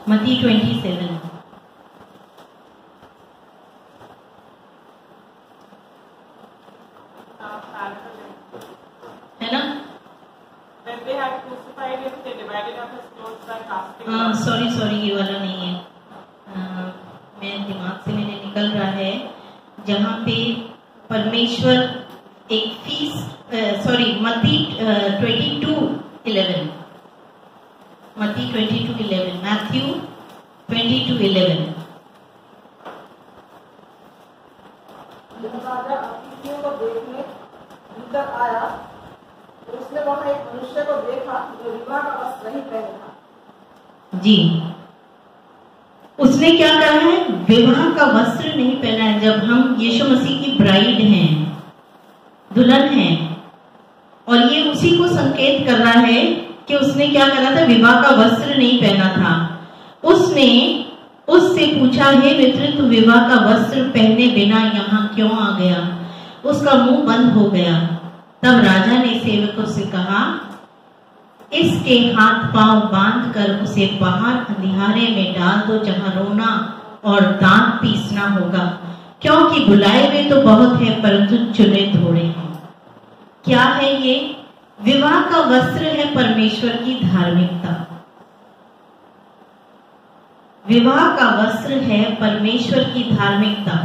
[SPEAKER 2] मत्ती 27 है ना? सॉरी ये वाला नहीं है, मैं दिमाग से मेरे निकल रहा है। जहाँ पे परमेश्वर एक फीस्ट, मत्ती 22:11, मत्ती 22:11, मैथ्यू 22:11।
[SPEAKER 5] राजा अतिथियों को देखने भीतर आया तो उसने वहां एक मनुष्य को देखा जो विवाह का वस्त्र नहीं पहने था।
[SPEAKER 2] जी, उसने क्या कहा है? विवाह का वस्त्र नहीं पहना है। जब हम यीशु मसीह की ब्राइड हैं, दुल्हन हैं, और ये उसी को संकेत कर रहा है कि उसने क्या करा था? विवाह का वस्त्र नहीं पहना था। उसने उससे पूछा, हे मित्र, तू विवाह का वस्त्र पहने बिना यहाँ क्यों आ गया? उसका मुंह बंद हो गया। तब राजा ने सेवकों से कहा, इसके हाथ पांव बांध कर उसे बाहर अंधियारे में डाल दो, जहां रोना और दांत पीसना होगा, क्योंकि बुलाए हुए तो बहुत है परंतु चुने थोड़े हैं। क्या है ये? विवाह का वस्त्र है परमेश्वर की धार्मिकता। विवाह का वस्त्र है परमेश्वर की धार्मिकता।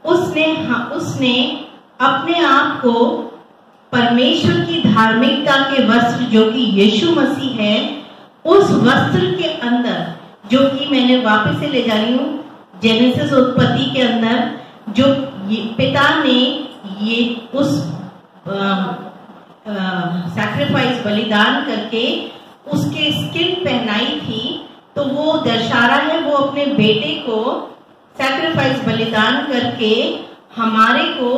[SPEAKER 2] उसने अपने आप को परमेश्वर की धार्मिकता के वस्त्र, जो कि यीशु मसीह है, उस वस्त्र के अंदर, जो कि मैंने वापस से ले जा रही हूं जेनेसिस उत्पत्ति के अंदर, जो पिता ने ये उस सैक्रिफाइस बलिदान करके उसके स्किन पहनाई थी, तो वो दर्शा रहा है वो अपने बेटे को सैक्रिफाइस बलिदान करके हमारे को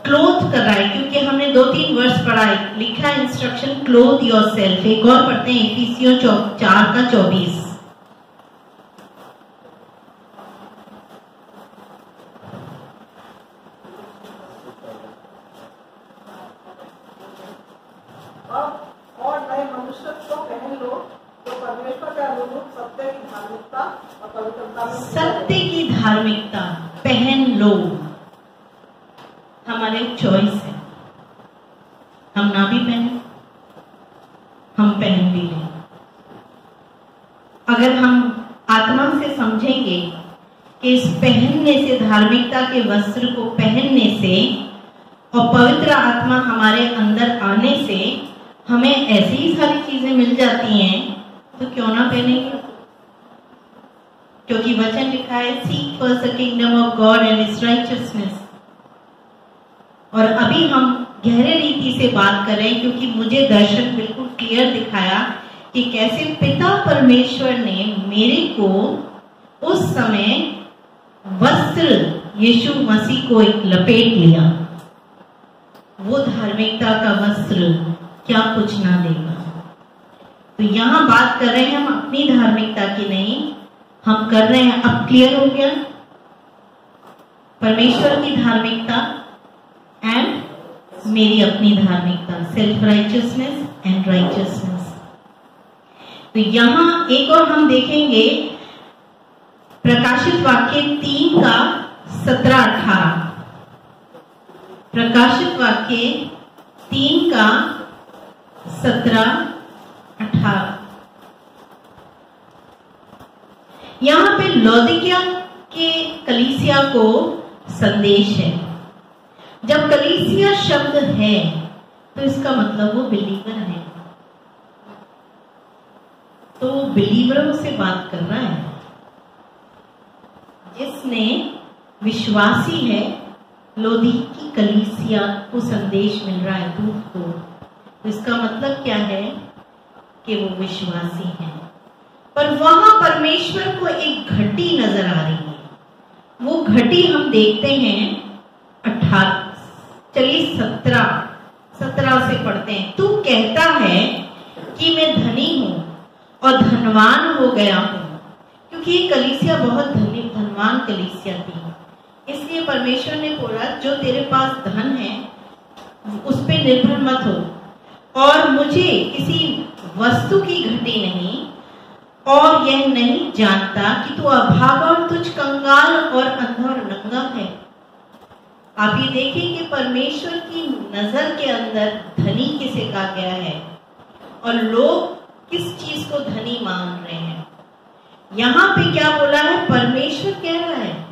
[SPEAKER 2] क्लोथ कर रहा है। क्योंकि हमने 2-3 वर्ष पढ़ा है, लिखा है इंस्ट्रक्शन क्लोथ योरसेल्फ। एक और पढ़ते हैं इफिसियों 4:24।
[SPEAKER 5] और नए मनुष्य को पहन लो तो परमेश्वर के अनुरूप सत्य की धार्मिकता और पवित्रता में
[SPEAKER 2] सत्य की धार्मिकता पहन लो। हमारे चॉइस है, हम ना भी पहने, हम पहन भी लें। अगर हम आत्मा से समझेंगे कि इस पहनने से, धार्मिकता के वस्त्र को पहनने से और पवित्र आत्मा हमारे अंदर आने से हमें ऐसी ही सारी चीजें मिल जाती हैं, तो क्यों ना पहनेंगे? क्योंकि वचन लिखा है seek first the kingdom of God and his righteousness. और अभी हम गहरे रीति से बात कर रहे हैं क्योंकि मुझे दर्शन बिल्कुल क्लियर दिखाया कि कैसे पिता परमेश्वर ने मेरे को उस समय वस्त्र यीशु मसीह को एक लपेट लिया। वो धार्मिकता का वस्त्र क्या कुछ ना देगा। तो यहां बात कर रहे हैं हम अपनी धार्मिकता की नहीं, हम कर रहे हैं, अब क्लियर हो गया, परमेश्वर की धार्मिकता एंड मेरी अपनी धार्मिकता, सेल्फ राइचियसनेस एंड राइचियसनेस। तो यहां एक और हम देखेंगे प्रकाशित वाक्य 3:17-18। प्रकाशित वाक्य 3:17-18। यहां पे लौदीकिया के कलीसिया को संदेश है। जब कलीसिया शब्द है तो इसका मतलब वो बिलीवर है, तो बिलीवरों से बात कर रहा है। जिसने विश्वासी है, लोदी की कलीसिया को संदेश मिल रहा है, दूत को, तो इसका मतलब क्या है कि वो विश्वासी है। पर वहां परमेश्वर को एक घटी नजर आ रही है। वो घटी हम देखते हैं 17 से पढ़ते हैं। तू कहता है कि मैं धनी हूं और धनवान हो गया हूं, क्योंकि ये कलीसिया बहुत धनवान कलीसिया थी। इसलिए परमेश्वर ने बोला जो तेरे पास धन है उस पे निर्भर मत हो, और मुझे किसी वस्तु की घटी नहीं, और यह नहीं जानता कि तू अभागा और तुझ कंगाल और अंधा और नंगा है। आप ये देखिए कि परमेश्वर की नजर के अंदर धनी किसे कहा गया है और लोग किस चीज को धनी मान रहे हैं। यहां पे क्या बोला है? परमेश्वर कह रहा है,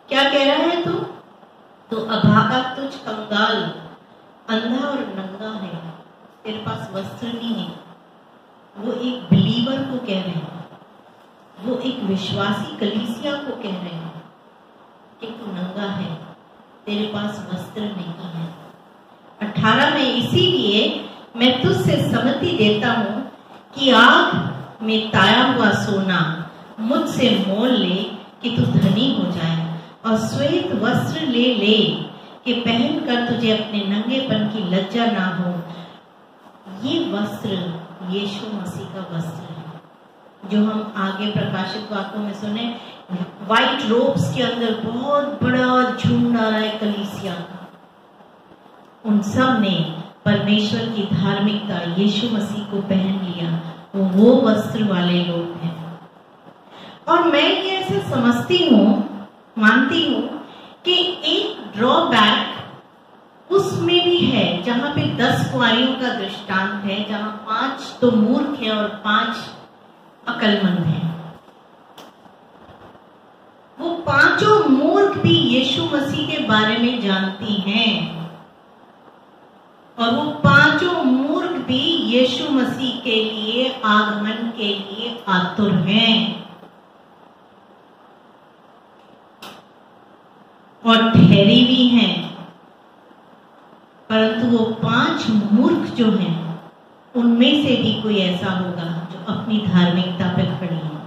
[SPEAKER 2] क्या कह रहा है? तो अभागा, तुझ कंगाल, अंधा और नंगा है, तेरे पास वस्त्र नहीं है। वो एक बिलीवर को कह रहे हैं, वो एक विश्वासी कलीसिया को कह रहे हैं कि तू नंगा है, तेरे पास वस्त्र नहीं है। 18 में इसीलिए मैं तुझसे सम्मति देता हूं कि आग में ताया हुआ सोना मुझसे मोल ले कि तू धनी हो जाए, और श्वेत वस्त्र ले कि पहनकर तुझे अपने नंगेपन की लज्जा ना हो। ये वस्त्र यीशु मसीह का वस्त्र है, जो हम आगे प्रकाशित वाक्यों में सुने। व्हाइट रोब्स के अंदर बहुत बड़ा झुंड आ रहा है कलीसिया का। उन सब ने परमेश्वर की धार्मिकता यीशु मसीह को पहन लिया। वो वस्त्र वाले लोग हैं। और मैं ये ऐसे समझती हूँ, मानती हूँ कि एक ड्रॉबैक उसमें भी है, जहां पे 10 कुंवारियों का दृष्टांत है, जहां 5 तो मूर्ख हैं और 5 अकलमंद हैं। वो 5 मूर्ख भी यीशु मसीह के बारे में जानती हैं, और वो 5 मूर्ख भी यीशु मसीह के लिए आगमन के लिए आतुर हैं। और ठहरी भी हैं, परंतु वो 5 मूर्ख जो हैं उनमें से भी कोई ऐसा होगा जो अपनी धार्मिकता पे खड़ी है,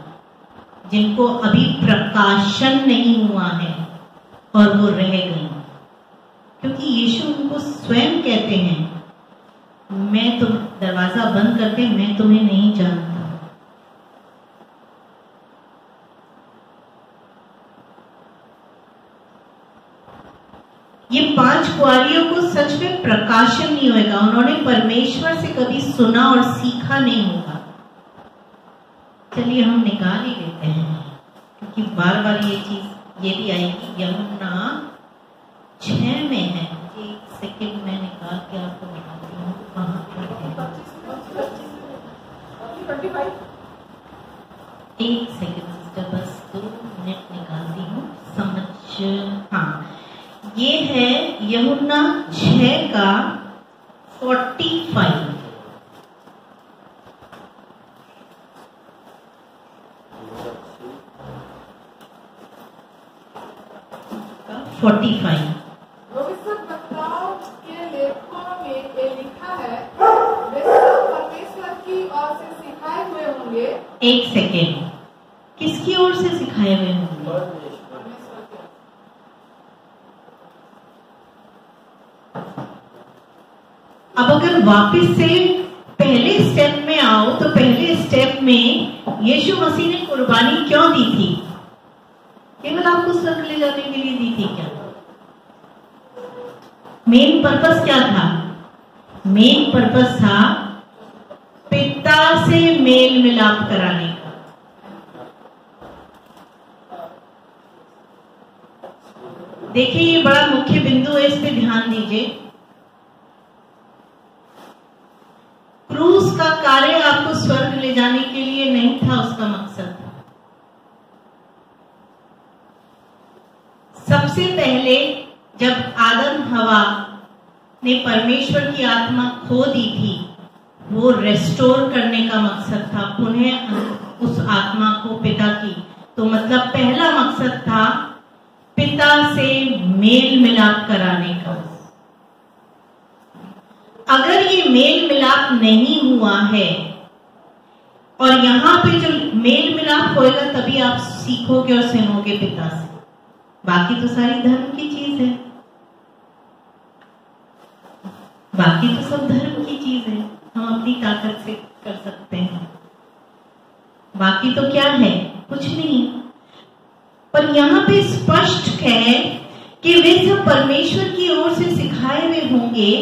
[SPEAKER 2] जिनको अभी प्रकाशन नहीं हुआ है और वो रह गई, क्योंकि यीशु उनको स्वयं कहते हैं, मैं तुम दरवाजा बंद करके मैं तुम्हें नहीं जानता। ये 5 कुआरियों को सच में प्रकाशन नहीं होगा, उन्होंने परमेश्वर से कभी सुना और सीखा नहीं होगा। चलिए हम निकाल ही लेते हैं, क्योंकि बार बार ये चीज ये भी आएगी। यूहन्ना 6 में है, एक सेकंड में निकाल के आपको बताती हूँ कहाँ पर है। 1 सेकंड सिस्टर, बस 2 मिनट निकालती हूँ समझ। हाँ, ये है यूहन्ना 6 का 45।
[SPEAKER 5] भविष्यवक्ताओं के लेखों में ये लिखा है, वे सब परमेश्वर की ओर से सिखाए हुए होंगे।
[SPEAKER 2] 1 सेकेंड, किसकी ओर से सिखाए हुए होंगे? अब अगर वापस से पहले स्टेप में आओ तो पहले स्टेप में यीशु मसीह ने कुर्बानी क्यों दी थी? केवल आपको स्वर्ग ले जाने के लिए दी थी क्या? मेन पर्पस क्या था? मेन पर्पस था पिता से मेल मिलाप कराने का। देखिए ये बड़ा मुख्य बिंदु है, इस पे ध्यान दीजिए। क्रूस का कार्य आपको स्वर्ग ले जाने के लिए नहीं था, उसका मकसद सबसे पहले जब आदम हवा ने परमेश्वर की आत्मा खो दी थी, वो रेस्टोर करने का मकसद था, पुनः उस आत्मा को पिता की। तो मतलब पहला मकसद था पिता से मेल मिलाप कराने का। अगर ये मेल मिलाप नहीं हुआ है, और यहाँ पे जो मेल मिलाप होएगा तभी आप सीखोगे और सुनोगे पिता से, बाकी तो सारी धर्म की चीज है, बाकी तो सब धर्म की चीज है, हम अपनी ताकत से कर सकते हैं, बाकी तो क्या है? कुछ नहीं। पर यहाँ पे स्पष्ट है कि वे सब परमेश्वर की ओर से सिखाए हुए होंगे।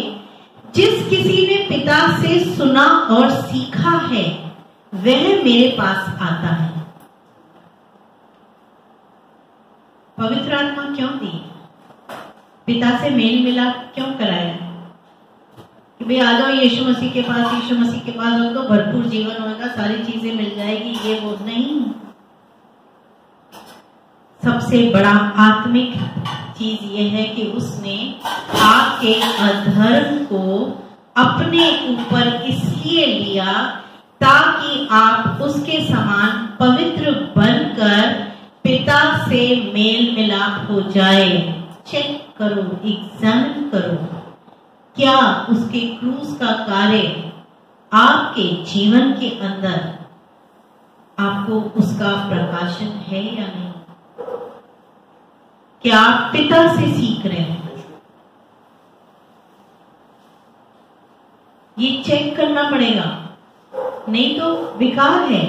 [SPEAKER 2] जिस किसी ने पिता से सुना और सीखा है वह मेरे पास आता है। पवित्र आत्मा क्यों दी? पिता से मेल मिलाप क्यों कराया? कि भाई आ जाओ यीशु मसीह के पास, यीशु मसीह के पास हो तो भरपूर जीवन होगा, सारी चीजें मिल जाएगी, ये वो नहीं। सबसे बड़ा आत्मिक चीज ये है कि उसने आपके अधर्म को अपने ऊपर इसलिए लिया ताकि आप उसके समान पवित्र बनकर पिता से मेल मिलाप हो जाए। चेक करो, एग्जामिन करो, क्या उसके क्रूस का कार्य आपके जीवन के अंदर आपको उसका प्रकाशन है या नहीं? क्या आप पिता से सीख रहे हैं? ये चेक करना पड़ेगा, नहीं तो बेकार है।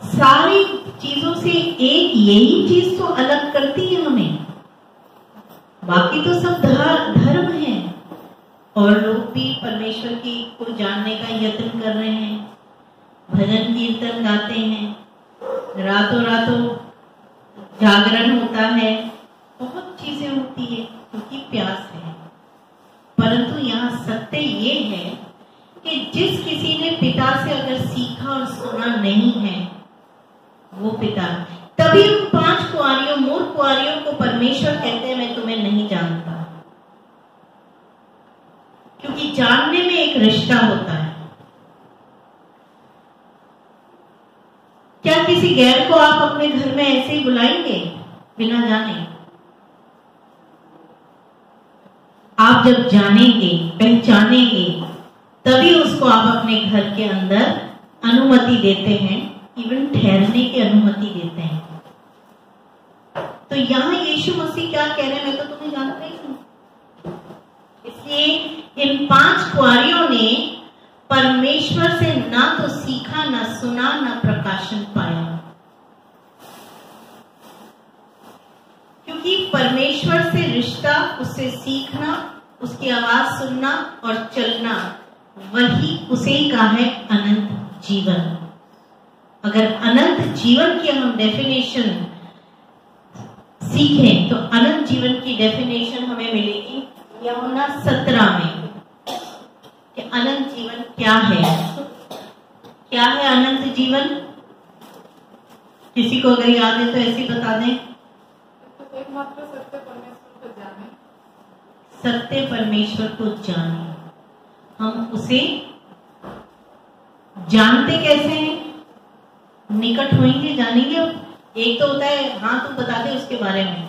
[SPEAKER 2] सारी चीजों से एक यही चीज तो अलग करती है हमें, बाकी तो सब धर्म है। और लोग भी परमेश्वर की को जानने का यत्न कर रहे हैं, भजन कीर्तन गाते हैं, रातों रातों जागरण होता है, बहुत चीजें होती है क्योंकि प्यास है। परंतु यहाँ सत्य ये है कि जिस किसी ने पिता से अगर सीखा और सुना नहीं है, वो पिता, तभी उन 5 कुआरियों, मूर्ख कुआरियों को परमेश्वर कहते हैं मैं तुम्हें नहीं जानता। क्योंकि जानने में एक रिश्ता होता है। क्या किसी गैर को आप अपने घर में ऐसे ही बुलाएंगे? बिना जाने। आप जब जानेंगे, पहचानेंगे, तभी उसको आप अपने घर के अंदर अनुमति देते हैं, इवन ठहरने की अनुमति देते हैं। तो यहाँ यीशु मसीह क्या कह रहे हैं, मैं तो तुम्हें जानता ही हूं। इसलिए इन 5 कुआरियों ने परमेश्वर से ना तो सीखा, ना सुना, ना प्रकाशन पाया, क्योंकि परमेश्वर से रिश्ता, उससे सीखना, उसकी आवाज सुनना और चलना, वही उसे ही कहा है अनंत जीवन। अगर अनंत जीवन की हम डेफिनेशन सीखें तो अनंत जीवन की डेफिनेशन हमें मिलेगी यूहन्ना 17 में कि अनंत जीवन क्या है। क्या है अनंत जीवन? किसी को अगर याद है तो ऐसे ही बता दें।
[SPEAKER 5] एकमात्र सत्य परमेश्वर को जाने।
[SPEAKER 2] सत्य परमेश्वर को जाने। हम उसे जानते कैसे हैं? निकट होंगे, जानेंगे। एक तो होता है हाँ तू बता दे उसके बारे में,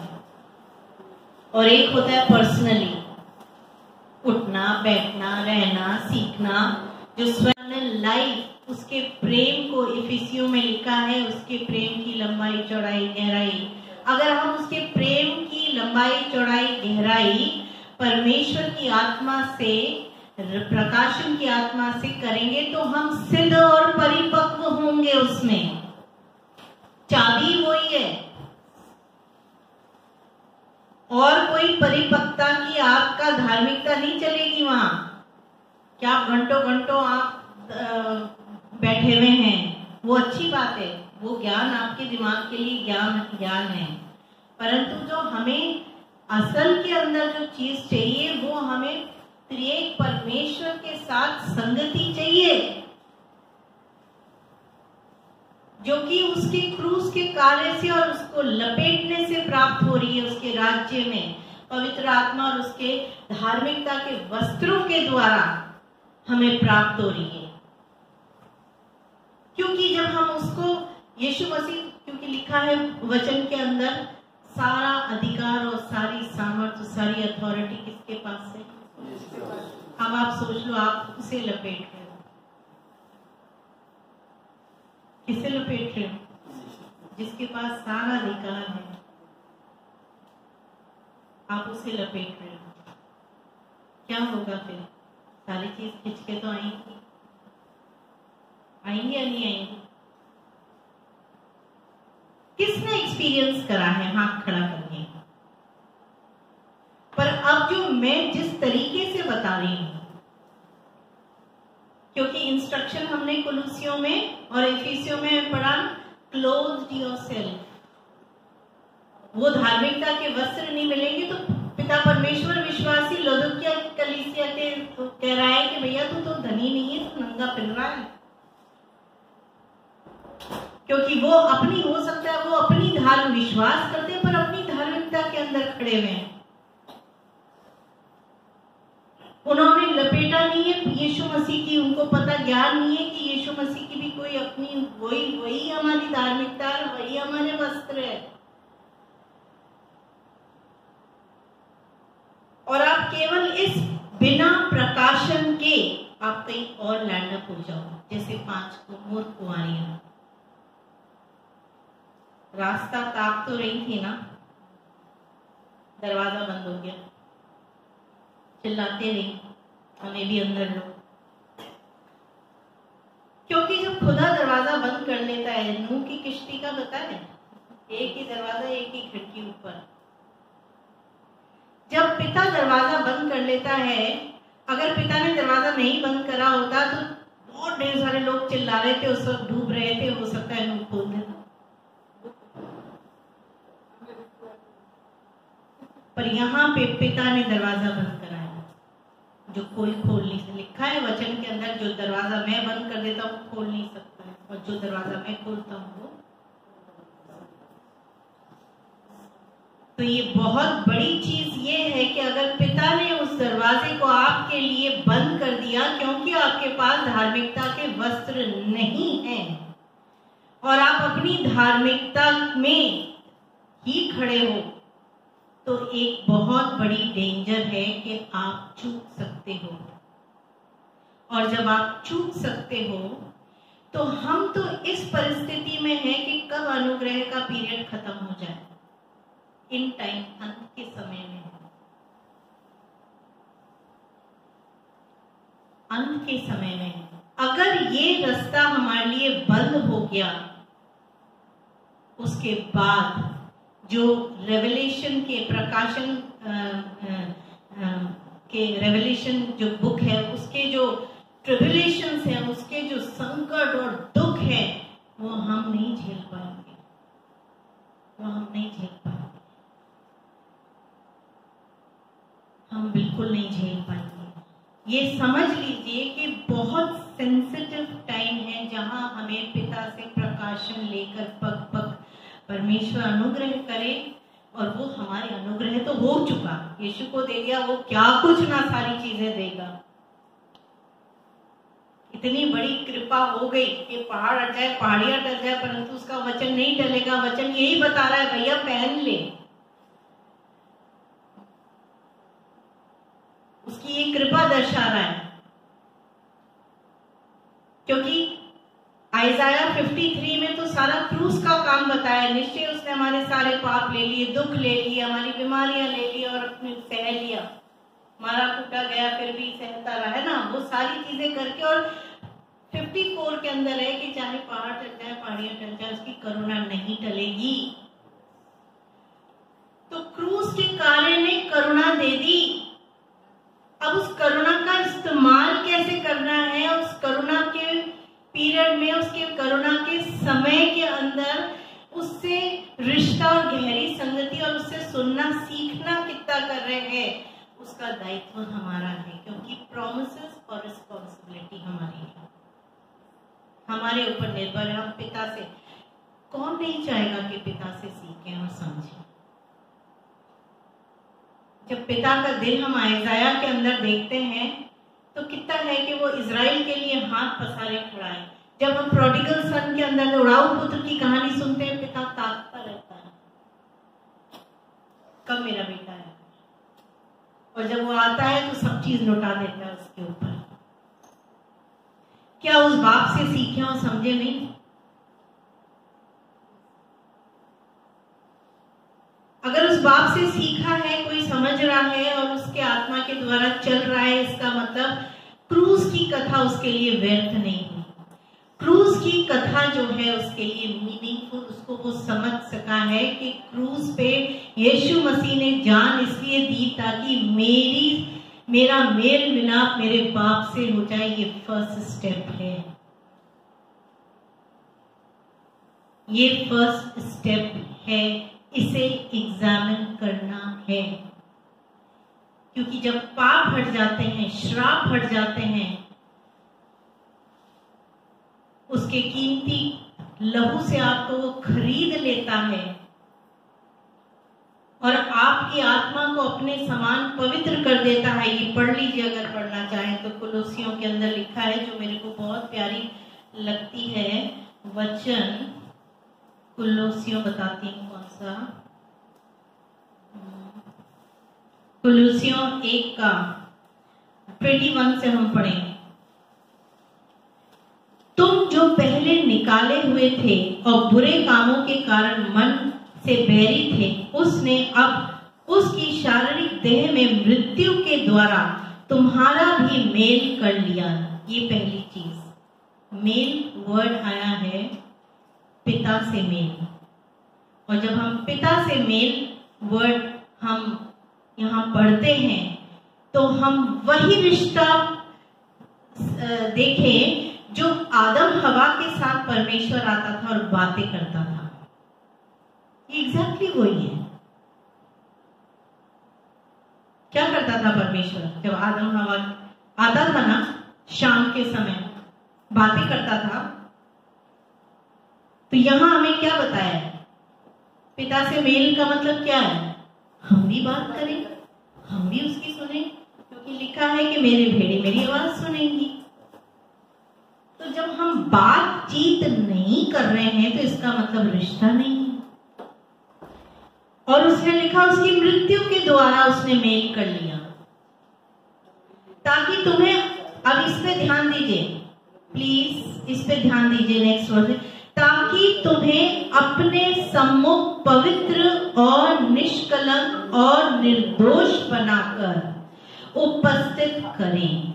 [SPEAKER 2] और एक होता है पर्सनली, उठना, बैठना, रहना, सीखना, जो स्वयं लाइफ, उसके प्रेम को इफिसियों में लिखा है, उसके प्रेम की लंबाई, चौड़ाई, गहराई। अगर हम उसके प्रेम की लंबाई, चौड़ाई, गहराई परमेश्वर की आत्मा से, प्रकाशन की आत्मा से करेंगे तो हम सिद्ध और परिपक्व होंगे। उसमें चाबी वही है, और कोई परिपक्वता की आपका धार्मिकता नहीं चलेगी वहां। क्या आप घंटों घंटों आप बैठे हुए हैं, वो अच्छी बात है, वो ज्ञान आपके दिमाग के लिए ज्ञान है, परंतु जो हमें असल के अंदर जो चीज चाहिए वो हमें त्रिएक परमेश्वर के साथ संगति चाहिए, जो कि उसके क्रूस के कार्य से और उसको लपेटने से प्राप्त हो रही है। उसके राज्य में पवित्र आत्मा और उसके धार्मिकता के वस्त्रों के द्वारा हमें प्राप्त हो रही है। क्योंकि जब हम उसको, यीशु मसीह, क्योंकि लिखा है वचन के अंदर, सारा अधिकार और सारी सामर्थ्य, सारी अथॉरिटी किसके पास है? अब आप सोच लो, आप उसे लपेट रहे हो। किसे लपेट रहे हो? जिसके पास सारा अधिकार है, आप उसे लपेट रहे हो। क्या होगा फिर? सारी चीज खिंच के तो आएंगी या नहीं आएंगी? किसने एक्सपीरियंस करा है? हाथ खड़ा करके। पर अब जो मैं जिस तरीके से बता रही हूं, क्योंकि इंस्ट्रक्शन हमने कुलुसियों में और इफिसियों में पढ़ा, क्लोज्ड योरसेल्फ। वो धार्मिकता के वस्त्र नहीं मिलेंगे तो पिता परमेश्वर विश्वासी लौदुकिया कलीसिया के कह रहा है कि भैया तू तो धनी नहीं है, तू नंगा फिर रहा है। क्योंकि वो अपनी, हो सकता है वो अपनी धार्म विश्वास करते हैं पर अपनी धार्मिकता के अंदर खड़े हुए हैं। उन्होंने लपेटा नहीं है यीशु मसीह की, उनको पता ज्ञान नहीं है कि यीशु मसीह की भी कोई अपनी, वही हमारी धार्मिकता है, वही हमारे वस्त्र है। और आप केवल इस बिना प्रकाशन के आप कहीं और लैंड अप हो जाओ, जैसे 5 मूर्ख कुंवारियां रास्ता ताक तो रही थी ना, दरवाजा बंद हो गया, चिल्लाते रही हमें भी अंदर लो। क्योंकि जब खुदा दरवाजा बंद कर लेता है, नूह की किश्ती का बताए, एक ही दरवाजा, एक ही खिड़की ऊपर। जब पिता दरवाजा बंद कर लेता है, अगर पिता ने दरवाजा नहीं बंद करा होता तो बहुत ढेर सारे लोग चिल्ला रहे थे, उस वक्त डूब रहे थे, हो सकता है नूह खोल देता। पर यहाँ पे पिता ने दरवाजा बंद कराया, जो कोई खोल नहीं सकता। लिखा है वचन के अंदर, जो दरवाजा मैं बंद कर देता हूँ खोल नहीं सकता है, और जो दरवाजा मैं खोलता हूँ वो। तो ये बहुत बड़ी चीज ये है कि अगर पिता ने उस दरवाजे को आपके लिए बंद कर दिया क्योंकि आपके पास धार्मिकता के वस्त्र नहीं हैं, और आप अपनी धार्मिकता में ही खड़े हो तो एक बहुत बड़ी डेंजर है कि आप चूक सकते हो। और जब आप चूक सकते हो तो हम तो इस परिस्थिति में हैं कि कब अनुग्रह का पीरियड खत्म हो जाए, इन टाइम, अंत के समय में, अंत के समय में। अगर ये रास्ता हमारे लिए बंद हो गया, उसके बाद जो रेवलेशन के प्रकाशन के रेवलेशन जो बुक है, उसके जो ट्रिब्यूलेशंस हैं, उसके जो संकट और दुख है, वो हम नहीं झेल पाएंगे, वो हम नहीं झेल पाएंगे, हम बिल्कुल नहीं झेल पाएंगे। ये समझ लीजिए कि बहुत सेंसिटिव टाइम है जहां हमें पिता से प्रकाशन लेकर पग पग परमेश्वर अनुग्रह करे। और वो हमारे अनुग्रह तो हो चुका, यीशु को दे दिया, वो क्या कुछ ना सारी चीजें देगा। इतनी बड़ी कृपा हो गई कि पहाड़ हट जाए, पहाड़ियां टल जाए, परंतु उसका वचन नहीं टलेगा। वचन यही बता रहा है, भैया पहन ले, उसकी ये कृपा दर्शा रहा है। क्योंकि आइज़ाया 53 में तो सारा क्रूस का काम बताया, निश्चय उसने हमारे सारे पाप ले लिए, दुख ले लिए, हमारी बीमारियां ले ली और अपने सह लिया, मारा कूटा गया फिर भी सहता रहा, है ना, वो सारी चीजें करके। और 54 के अंदर है कि चाहे पहाड़ टल जाए, पहाड़ियां टल जाए, उसकी करुणा नहीं टलेगी। तो क्रूस के कार्य ने करुणा दे दी। अब उस करुणा का इस्तेमाल कैसे करना है, उस करुणा के पीरियड में, उसके करुणा के समय के अंदर उससे रिश्ता और गहरी संगति और उससे सुनना सीखना कितना कर रहे हैं, उसका दायित्व हमारा है। क्योंकि प्रॉमिसेस और रिस्पॉन्सिबिलिटी हमारी है, हमारे ऊपर निर्भर है। हम पिता से, कौन नहीं चाहेगा कि पिता से सीखें और समझें। जब पिता का दिल हम आइज़ाया के अंदर देखते हैं तो कितना है कि वो इज़राइल के लिए हाथ पसारे खड़ा है। जब हम प्रोडिगल सन के अंदर उड़ाऊ पुत्र की कहानी सुनते हैं, पिता ताकता रहता है, कब मेरा बेटा है, और जब वो आता है तो सब चीज लौटा देता है उसके ऊपर। क्या उस बाप से सीखे और समझे नहीं? अगर उस बाप से सीखा है, कोई समझ रहा है और उसके आत्मा के द्वारा चल रहा है, इसका मतलब क्रूस की कथा उसके लिए व्यर्थ नहीं हुई। क्रूस की कथा जो है उसके लिए मीनिंगफुल, उसको वो समझ सका है कि क्रूस पे यीशु मसीह ने जान इसलिए दी ताकि मेरा मेल मिलाप मेरे बाप से हो जाए। ये फर्स्ट स्टेप है, ये फर्स्ट स्टेप है, इसे एग्जामिन करना है। क्योंकि जब पाप हट जाते हैं, श्राप हट जाते हैं, उसके कीमती लहू से आपको वो खरीद लेता है और आपकी आत्मा को अपने समान पवित्र कर देता है। ये पढ़ लीजिए अगर पढ़ना चाहें तो, कुलोसियों के अंदर लिखा है, जो मेरे को बहुत प्यारी लगती है वचन। कुलोसियों बताती हूँ कौन सा, कुलोसियों 1 का 21 से हम पढ़ेंगे। तुम जो पहले निकाले हुए थे और बुरे कामों के कारण मन से बैरी थे, उसने अब उसकी शारीरिक देह में मृत्यु के द्वारा तुम्हारा भी मेल कर लिया। ये पहली चीज, मेल वर्ड आया है पिता से मेल। और जब हम पिता से मेल वर्ड हम यहाँ पढ़ते हैं तो हम वही रिश्ता देखें जो आदम हवा के साथ परमेश्वर आता था और बातें करता था। एग्जैक्टली वही है। क्या करता था परमेश्वर जब आदम हवा आता था ना, शाम के समय बातें करता था। तो यहां हमें क्या बताया है, पिता से मेल का मतलब क्या है? हम भी बात करें, हम भी उसकी सुने, क्योंकि लिखा है कि मेरे भेड़े मेरी आवाज सुनेंगी। तो जब हम बातचीत नहीं कर रहे हैं तो इसका मतलब रिश्ता नहीं है। और उसने लिखा उसकी मृत्यु के द्वारा उसने मेल कर लिया, ताकि तुम्हें, अब इस पे ध्यान दीजिए प्लीज, इस पे ध्यान दीजिए नेक्स्ट वर्ड, ताकि तुम्हें अपने सम्मुख पवित्र और निष्कलंक और निर्दोष बनाकर उपस्थित करें।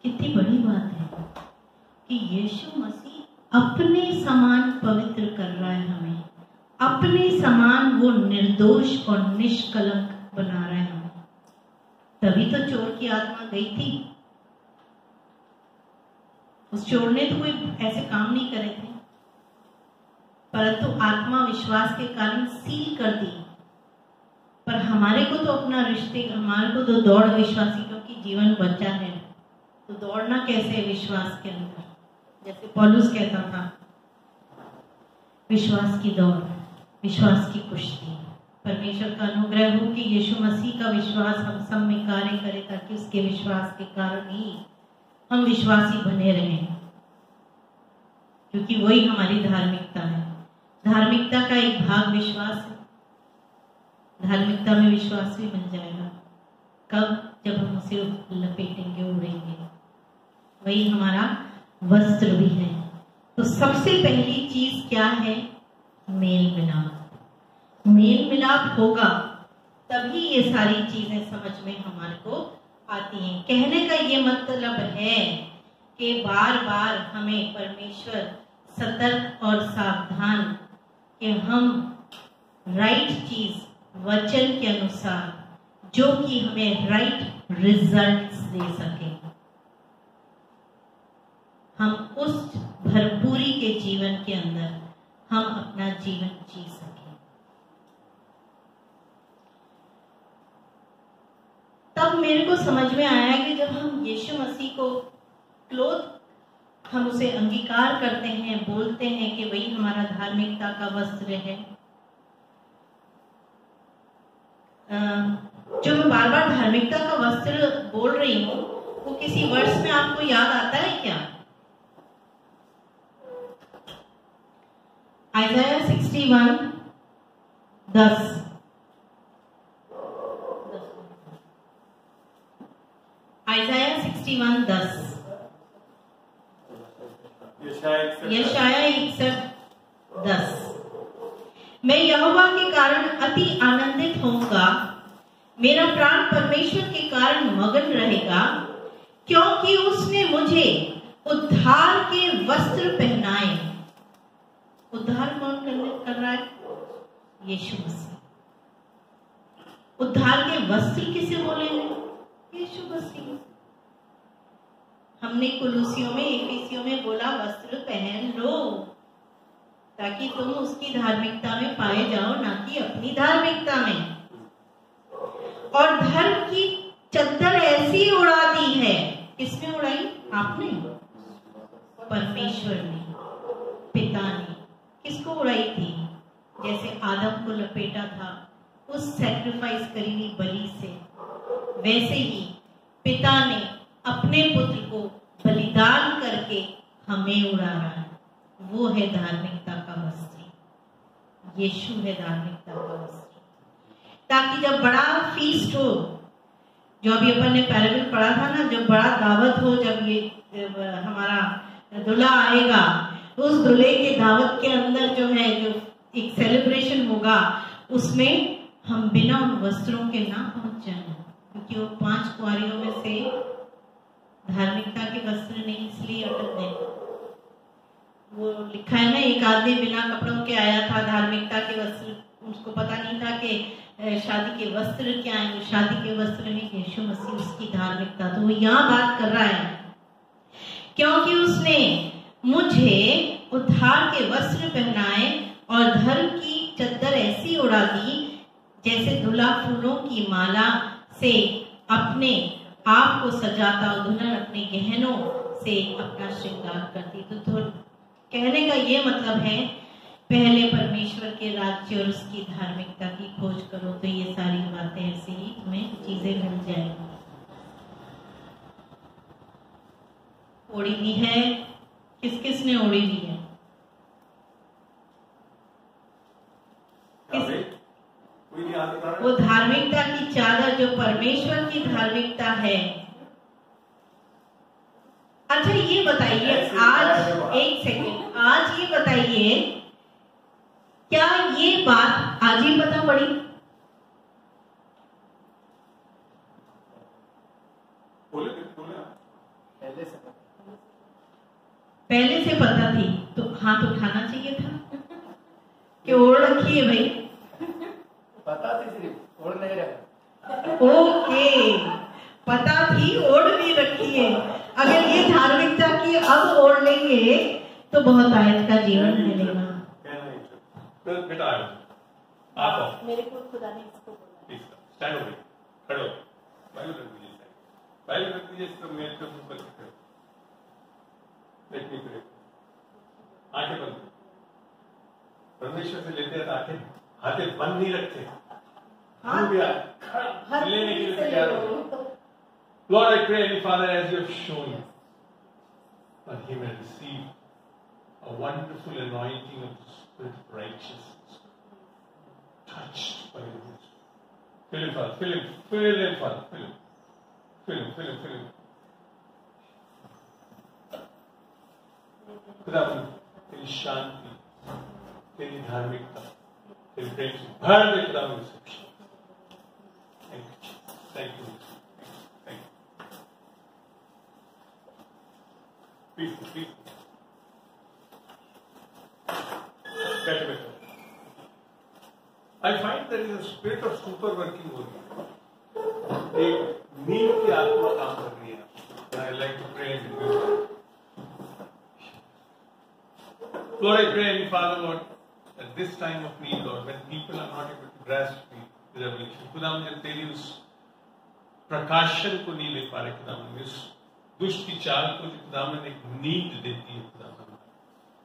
[SPEAKER 2] कितनी बड़ी बात है कि यीशु मसीह अपने समान पवित्र कर रहा है हमें, अपने समान वो निर्दोष और निष्कलंक बना रहा है हमें। तभी तो चोर की आत्मा गई थी, उस चोर ने तो कोई ऐसे काम नहीं करे थे, परंतु आत्मा विश्वास के कारण सील कर दी। पर हमारे को तो अपना रिश्ते, हमारे को तो दौड़ विश्वासी, क्योंकि जीवन बचा है तो दौड़ना कैसे है विश्वास के अंदर, जैसे पौलुस कहता था, विश्वास की दौड़, विश्वास की कुश्ती। परमेश्वर का अनुग्रह हो कि यीशु मसीह का विश्वास हम सब में कार्य करे, ताकि उसके विश्वास के कारण ही हम विश्वासी बने रहें, क्योंकि वही हमारी धार्मिकता है। धार्मिकता का एक भाग विश्वास है, धार्मिकता में विश्वास भी मिल जाएगा। कब? जब हम उसे लपेटेंगे, उड़ेंगे, वही हमारा वस्त्र भी है। तो सबसे पहली चीज क्या है? मेल मिलाप। मेल मिलाप होगा तभी ये सारी चीजें समझ में हमारे को आती हैं। कहने का ये मतलब है कि बार बार हमें परमेश्वर सतर्क और सावधान कि हम राइट चीज वचन के अनुसार, जो कि हमें राइट रिजल्ट्स दे सके, हम उस भरपूरी के जीवन के अंदर हम अपना जीवन जी सकें। तब मेरे को समझ में आया कि जब हम यीशु मसीह को हम उसे अंगीकार करते हैं, बोलते हैं कि वही हमारा धार्मिकता का वस्त्र है। जो मैं बार बार धार्मिकता का वस्त्र बोल रही हूँ, वो किसी वर्ष में आपको याद आता है क्या? आइज़ाया 61:10। आइज़ाया 61:10। यशाया 61:10। मैं यहोवा के कारण अति आनंदित होऊंगा, मेरा प्राण परमेश्वर के कारण मगन रहेगा, क्योंकि उसने मुझे उद्धार के वस्त्र पहनाए। उद्धार कौन कर रहा है? यीशु मसीह। उद्धार के वस्त्र किसे बोले हैं? यीशु मसीह। हमने कुलूसियों में, एफिसियों में बोला वस्त्र पहन लो, ताकि तुम उसकी धार्मिकता में पाए जाओ, ना कि अपनी धार्मिकता में। और धर्म की चद्दर ऐसी उड़ा दी है। किसने उड़ाई? आपने? परमेश्वर ने, पिता ने। किसको उड़ाई थी? जैसे आदम को लपेटा था उस सैक्रिफाइस करी हुई बलि से, वैसे ही पिता ने अपने पुत्र को बलिदान करके हमें उड़ा रहा है। वो है धार्मिकता का वस्त्र। यीशु है धार्मिकता का वस्त्र। ताकि जब बड़ा फीस्ट हो, जो अभी अपन ने पैराबल पढ़ा था ना, जब बड़ा दावत हो, जब ये हमारा दूल्हा आएगा, उस दूल्हे के दावत के अंदर जो है, जो एक सेलिब्रेशन होगा, उसमें हम बिना उन वस्त्रों के ना पहुंच जाए, क्योंकि वो 5 कुंवारियों में से धार्मिकता के वस्त्र नहीं, इसलिए अटक गए। वो लिखा है ना, एक आदमी बिना कपड़ों के आया था, धार्मिकता के वस्त्र, उसको पता नहीं था कि शादी के वस्त्र क्या है। वो शादी के वस्त्र है यीशु मसीह, उसकी धार्मिकता। तो वो यहाँ बात कर रहा है, क्योंकि उसने मुझे उद्धार के वस्त्र पहनाए और धर्म की चद्दर ऐसी उड़ा दी, जैसे दूल्हा फूलों की माला से अपने आप को सजाता और दुल्हन अपने गहनों से अपना श्रृंगार करती। तो कहने का ये मतलब है, पहले परमेश्वर के राज्य और उसकी धार्मिकता की खोज करो, तो ये सारी बातें ऐसे ही तुम्हें चीजें मिल जाएंगी। ओढ़ी भी है, किस किस ने ओढ़ी भी है? परमेश्वर की धार्मिकता है। अच्छा ये बताइए, आज एक सेकंड, आज ये बताइए, क्या ये बात आज ही पता पड़ी? पहले से पता थी तो हाथ उठाना चाहिए था कि ओढ़ रखी है भाई।
[SPEAKER 6] पता थी, सिर्फ ओढ़ नहीं रखा।
[SPEAKER 2] ओके, पता थी, ओढ़ भी रखी है। अगर ये धार्मिकता की अब ओढ़ लेंगे तो बहुत आयत का जीवन मिलेगा।
[SPEAKER 3] बेटा आप
[SPEAKER 5] मेरे को खुदा ने इसको बोला।
[SPEAKER 3] स्टैंड हो गए, खड़े हो, बाइबल रख दीजिए, बाइबल रख दीजिए, इसको मेरे पे ऊपर खड़े हो, लेट मी प्रे। आंखें बंद, परमेश्वर से लेते हैं तो आंखें बंद नहीं रखते, हम भी लेने के लिए तैयार हो। Lord, I pray, Heavenly Father, as you have shown, that he may receive a wonderful anointing of the Spirit of righteousness, touched by the Holy Spirit. Fill him, Father, fill him, Father, fill him, fill him, fill him, fill him. खुदा तेरी शांति, तेरी धार्मिकता, तेरी प्रेम से भर दे खुदा मुझे। Thank you. Thank you. Please. Better. I find there is a spirit of super working over here. एक नींद की आत्मा काम कर रही है. I like to pray and do. Lord, I pray, and Father, Lord, at this time of need, Lord, when people are not able to grasp the revelation, खुदा मुझे तेरी उस प्रकाशन को नहीं ले पा रहे, खुदा मुझे उस दुष्ट की चाल को जो खुदा मुझे एक नींद देती है, खुदा मुझे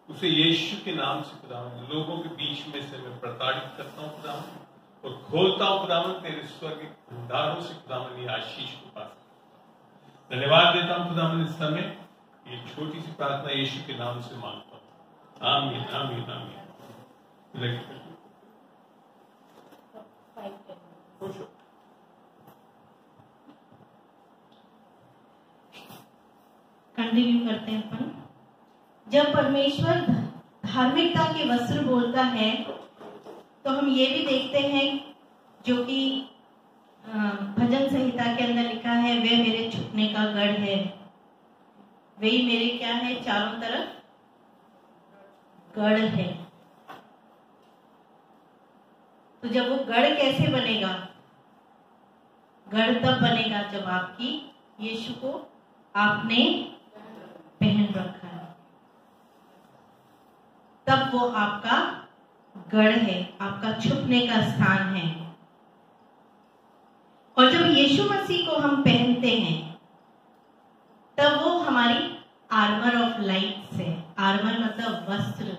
[SPEAKER 3] उसे यीशु के नाम से खुदा मुझे लोगों के बीच में से मैं प्रताड़ित करता हूँ खुदा मुझे, और खोलता हूँ खुदा मुझे तेरे स्वर्ग भंडारों से खुदा मुझे आशीष को पा सकता। धन्यवाद देता हूँ खुदा मुझे इस समय ये छोटी सी प्रार्थना यीशु के नाम से मांगता हूँ, आमीन आमीन आमीन।
[SPEAKER 2] कंटिन्यू करते हैं अपन। जब परमेश्वर धार्मिकता के वस्त्र बोलता है तो हम ये भी देखते हैं जो कि भजन संहिता के अंदर लिखा है, वे मेरे छुपने का गढ़ है, वही मेरे क्या है, चारों तरफ गढ़ है। तो जब वो गढ़ कैसे बनेगा? गढ़ तब बनेगा जब आपकी यीशु को आपने पहन रखा है, तब वो आपका गढ़ है, आपका छुपने का स्थान है। और जब यीशु मसीह को हम पहनते हैं तब वो हमारी आर्मर ऑफ लाइट है। आर्मर मतलब वस्त्र।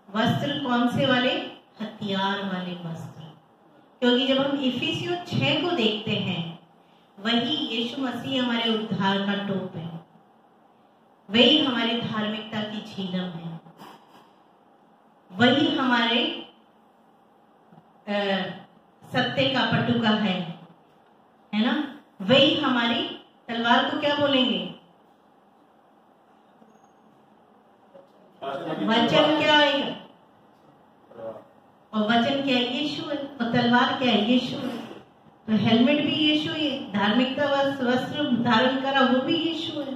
[SPEAKER 2] वस्त्र कौन से वाले? हथियार वाले वस्त्र। क्योंकि जब हम इफिसियों 6 को देखते हैं, वही यीशु मसीह हमारे उद्धार का टोप है, वही हमारी धार्मिकता की झीलम है, वही हमारे सत्य का पटुका है ना? वही हमारी तलवार को क्या बोलेंगे? वचन क्या आएगा? और वचन क्या है? यीशु है। और तलवार क्या है? यीशु है। तो हेलमेट भी यीशु है, धार्मिकता वस्त्र धारण करा वो भी यीशु है,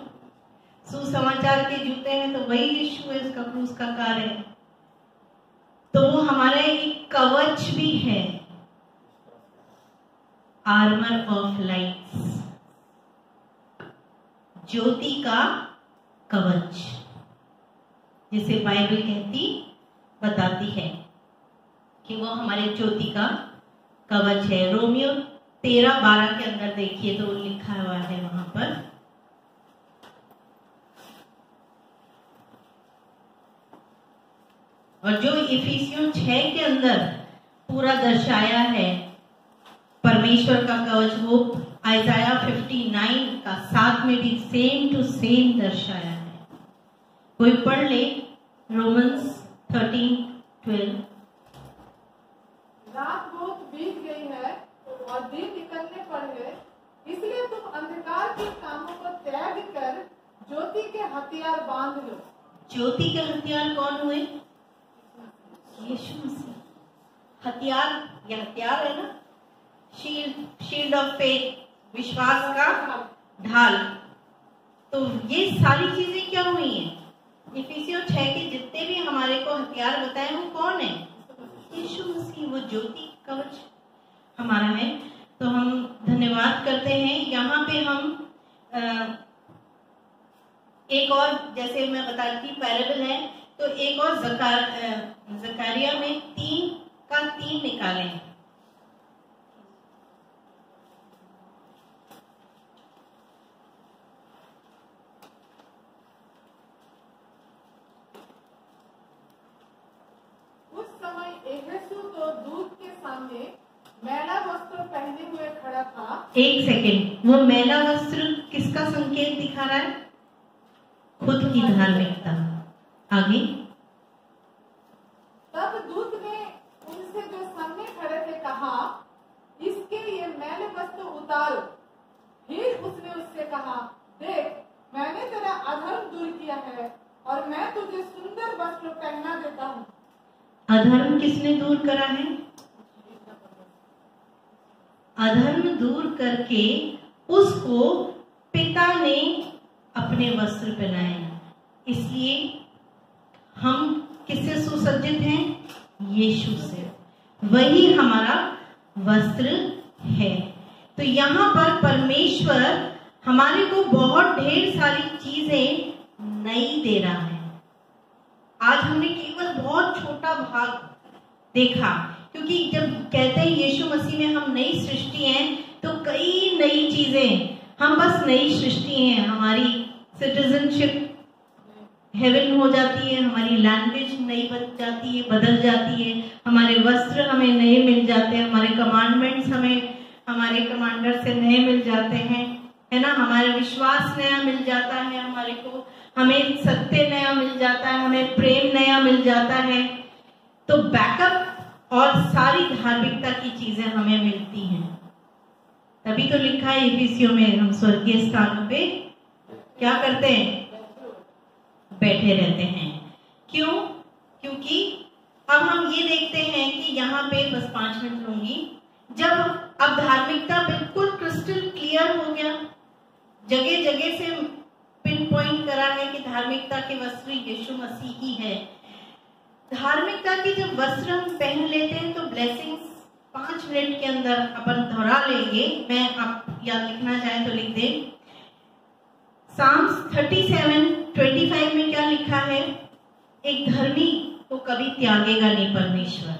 [SPEAKER 2] सुसमाचार के जूते हैं तो वही यीशु है, उसका क्रूस का कार्य है। तो वो हमारा एक कवच भी है, आर्मर ऑफ लाइट्स, ज्योति का कवच, जिसे बाइबल बताती है कि वो हमारे ज्योति का कवच है। रोमियो 13:12 के अंदर देखिए तो लिखा हुआ है वहां पर, और जो इफिसियों 6 के अंदर पूरा दर्शाया है परमेश्वर का कवच, वो आइजाया 59 का 7 में भी सेम टू सेम दर्शाया है। कोई पढ़ ले रोमन्स 13:12।
[SPEAKER 5] रात बहुत बीत गई है
[SPEAKER 7] और दिन निकलने पर है, इसलिए तुम अंधकार के कामों को त्याग कर ज्योति के हथियार बांध लो।
[SPEAKER 2] ज्योति के हथियार कौन हुए? यीशु मसीह। हथियार, ये हथियार है ना, शील्ड ऑफ फेथ, विश्वास का ढाल। तो ये सारी चीजें क्या हुई हैं? इफिसियों 6 के जितने भी हमारे को हथियार बताए वो कौन है? यीशु मसीह। वो ज्योति कवच हमारा है। तो हम धन्यवाद करते हैं। यहाँ पे हम एक और, जैसे मैं बताती पैराबल है, तो एक और जकारिया में 3 का 3 निकालें।
[SPEAKER 7] उस समय यहोशू तो दूत के सामने मैला वस्त्र पहने हुए खड़ा था।
[SPEAKER 2] एक सेकेंड, वो मैला वस्त्र किसका संकेत दिखा रहा है? खुद की धार्मिकता। आगे,
[SPEAKER 7] तब दूत ने उनसे जो सामने खड़े थे कहा, इसके ये मैले वस्त्र उतारो। फिर उसने उससे कहा, देख, मैंने तेरा अधर्म दूर किया है और मैं तुझे सुंदर वस्त्र पहना देता हूँ।
[SPEAKER 2] अधर्म किसने दूर करा है? अधर्म दूर करके उसको पिता ने अपने वस्त्र पहनाए। इसलिए हम किससे सुसज्जित हैं? यीशु से। वही हमारा वस्त्र है। तो यहाँ पर परमेश्वर हमारे को बहुत ढेर सारी चीजें नई दे रहा है। आज हमने केवल बहुत छोटा भाग देखा, क्योंकि जब कहते हैं यीशु मसीह में हम नई सृष्टि हैं, तो कई नई चीजें, हम बस नई सृष्टि हैं। हमारी सिटीजनशिप हेवन हो जाती है, हमारी लैंग्वेज नई बदल जाती है, हमारे वस्त्र हमें नए मिल जाते हैं, हमारे कमांडमेंट्स हमें हमारे कमांडर से नए मिल जाते हैं, है ना। हमारा विश्वास नया मिल जाता है हमारे को, हमें सत्य नया मिल जाता है, हमें प्रेम नया मिल जाता है। तो बैकअप और सारी धार्मिकता की चीजें हमें मिलती हैं। तभी तो लिखा है इफिसियों में, हम स्वर्गीय स्थानों पे क्या करते हैं? बैठे रहते हैं। क्यों? क्योंकि अब हम ये देखते हैं कि यहाँ पे बस 5 मिनट लूंगी। जब अब धार्मिकता बिल्कुल क्रिस्टल क्लियर हो गया, जगह जगह से पिन पॉइंट करा है कि धार्मिकता के वस्त्र यीशु मसीह ही है। धार्मिकता के जब वस्त्र हम पहन लेते हैं तो ब्लेसिंग्स 5 मिनट के अंदर अपन दोहरा लेंगे। मैं आप याद लिखना चाहें तो लिख दें। साम्स 37:25 में क्या लिखा है? एक धर्मी को कभी त्यागेगा नहीं परमेश्वर।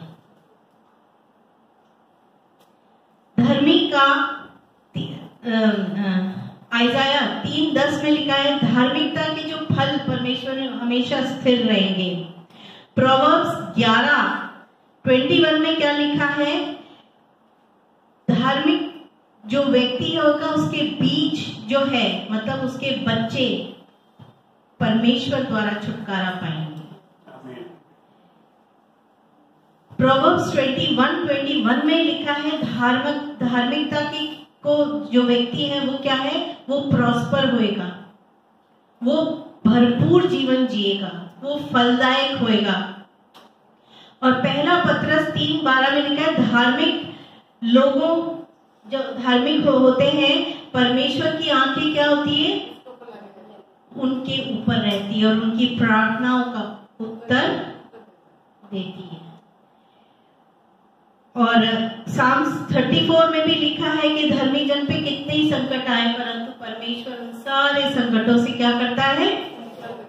[SPEAKER 2] धर्मी का आइजाया 3:10 में लिखा है, धार्मिकता के जो फल परमेश्वर में हमेशा स्थिर रहेंगे। प्रोवर्ब्स 11:21 में क्या लिखा है? धार्मिक जो व्यक्ति होगा उसके बीज जो है, मतलब उसके बच्चे परमेश्वर द्वारा छुटकारा पाएंगे। प्रोवर्ब्स 21:21 में लिखा है, धार्मिकता की को जो व्यक्ति है वो क्या है? वो प्रॉस्पर होएगा, वो भरपूर जीवन जिएगा, वो फलदायक होएगा। और पहला पत्रस 3:12 में लिखा है, धार्मिक लोगों जो धार्मिक होते हैं, परमेश्वर की आंखें क्या होती है? उनके ऊपर रहती है और उनकी प्रार्थनाओं का उत्तर देती है। और साम्स 34 में भी लिखा है कि धर्मी जन पे कितने ही संकट आए, परंतु परमेश्वर उन सारे संकटों से क्या करता है?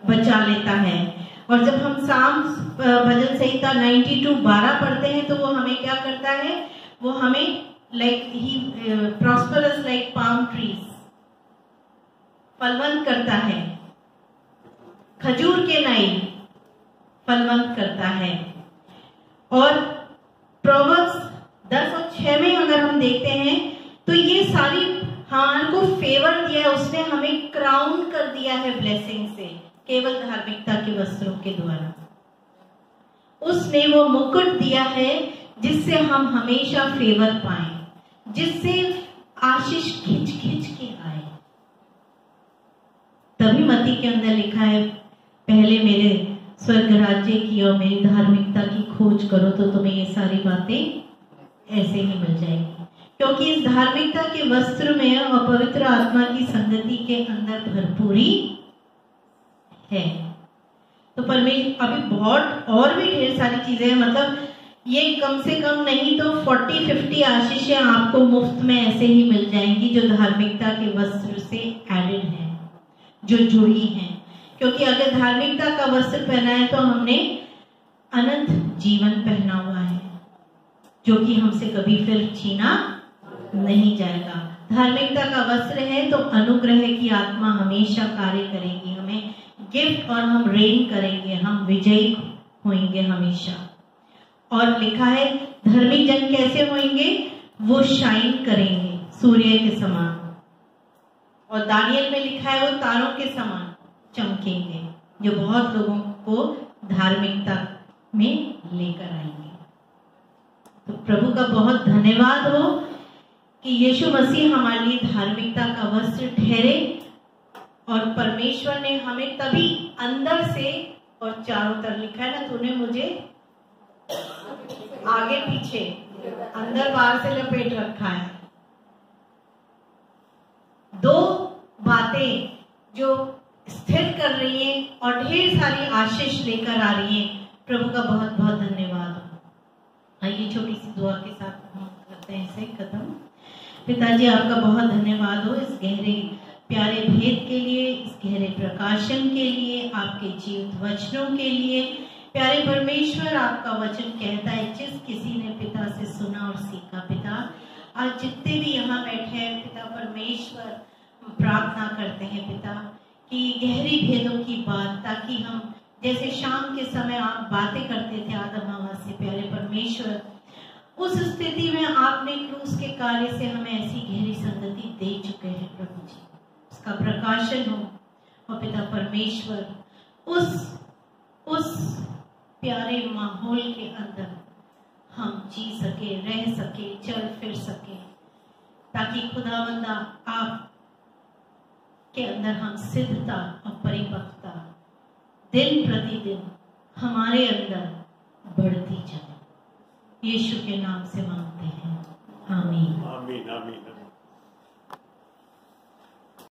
[SPEAKER 2] बचा लेता है। और जब हम साम्स भजन संहिता 92:12 पढ़ते हैं तो वो हमें क्या करता है? वो हमें prosperous like palm trees, फलवंत करता है, खजूर के नाई फलवंत करता है। और प्रोवर्ब्स 10 और 6 में अगर हम देखते हैं तो ये सारी हमारे को फेवर दिया है, उसने हमें क्राउन कर दिया है ब्लेसिंग से, केवल धार्मिकता के वस्त्रों के द्वारा। उसने वो मुकुट दिया है जिससे हम हमेशा फेवर पाएं, जिससे आशीष खिंच खिंच के आए। तभी मत्ती के अंदर लिखा है, पहले मेरे स्वर्ग राज्य की और मेरी धार्मिकता की खोज करो तो तुम्हें ये सारी बातें ऐसे ही मिल जाएगी। क्योंकि इस धार्मिकता के वस्त्र में और पवित्र आत्मा की संगति के अंदर भरपूरी है। तो परमेश्वर अभी बहुत और भी ढेर सारी चीजें हैं, मतलब ये कम से कम नहीं तो 40-50 आशीषें आपको मुफ्त में ऐसे ही मिल जाएंगी जो धार्मिकता के वस्त्र से एडेड हैं, जो जुड़ी हैं। क्योंकि अगर धार्मिकता का वस्त्र पहना है तो हमने अनंत जीवन पहना हुआ है, जो कि हमसे कभी फिर छीना नहीं जाएगा। धार्मिकता का वस्त्र है तो अनुग्रह की आत्मा हमेशा कार्य करेगी, हमें गिफ्ट, और हम रेन करेंगे, हम विजयी होंगे हमेशा। और लिखा है धर्मी जन कैसे होंगे, वो शाइन करेंगे सूर्य के समान। और दानियल में लिखा है वो तारों के समान चमकेंगे, जो बहुत लोगों को धार्मिकता में लेकर आएंगे। तो प्रभु का बहुत धन्यवाद हो कि यीशु मसीह हमारे लिए धार्मिकता का वस्त्र ठहरे, और परमेश्वर ने हमें तभी अंदर से और चारों तरफ, लिखा है ना, तूने मुझे आगे पीछे अंदर बाहर से लपेट रखा है। दो बातें जो स्थिर कर रही हैं और ढेर सारी आशीष लेकर आ रही हैं। प्रभु का बहुत बहुत धन्यवाद हो। आइए छोटी सी दुआ के साथ हम करते हैं इसे खत्म। पिताजी, आपका बहुत धन्यवाद हो इस गहरे प्यारे भेद के लिए, इस गहरे प्रकाशन के लिए, आपके जीवित वचनों के लिए। प्यारे परमेश्वर, आपका वचन कहता है जिस किसी ने पिता से सुना और सीखा। पिता, आज जितने भी यहाँ बैठे हैं पिता परमेश्वर, हम प्रार्थना करते हैं पिता कि गहरी भेदों की बात, ताकि हम जैसे शाम के समय आप बातें करते थे आदम हवा से, प्यारे परमेश्वर, उस स्थिति में आपने क्रूस के कार्य से हमें ऐसी गहरी संगति दे चुके हैं प्रभु जी, उसका प्रकाशन हो। और पिता परमेश्वर, उस प्यारे माहौल के अंदर हम जी सके, रह सके, चल फिर सके, ताकि खुदावंदा आप के अंदर हम सिद्धता और परिपक्वता दिन प्रतिदिन हमारे अंदर बढ़ती जाए। यीशु के नाम से मांगते हैं, आमीन।
[SPEAKER 3] आमीन आमीन।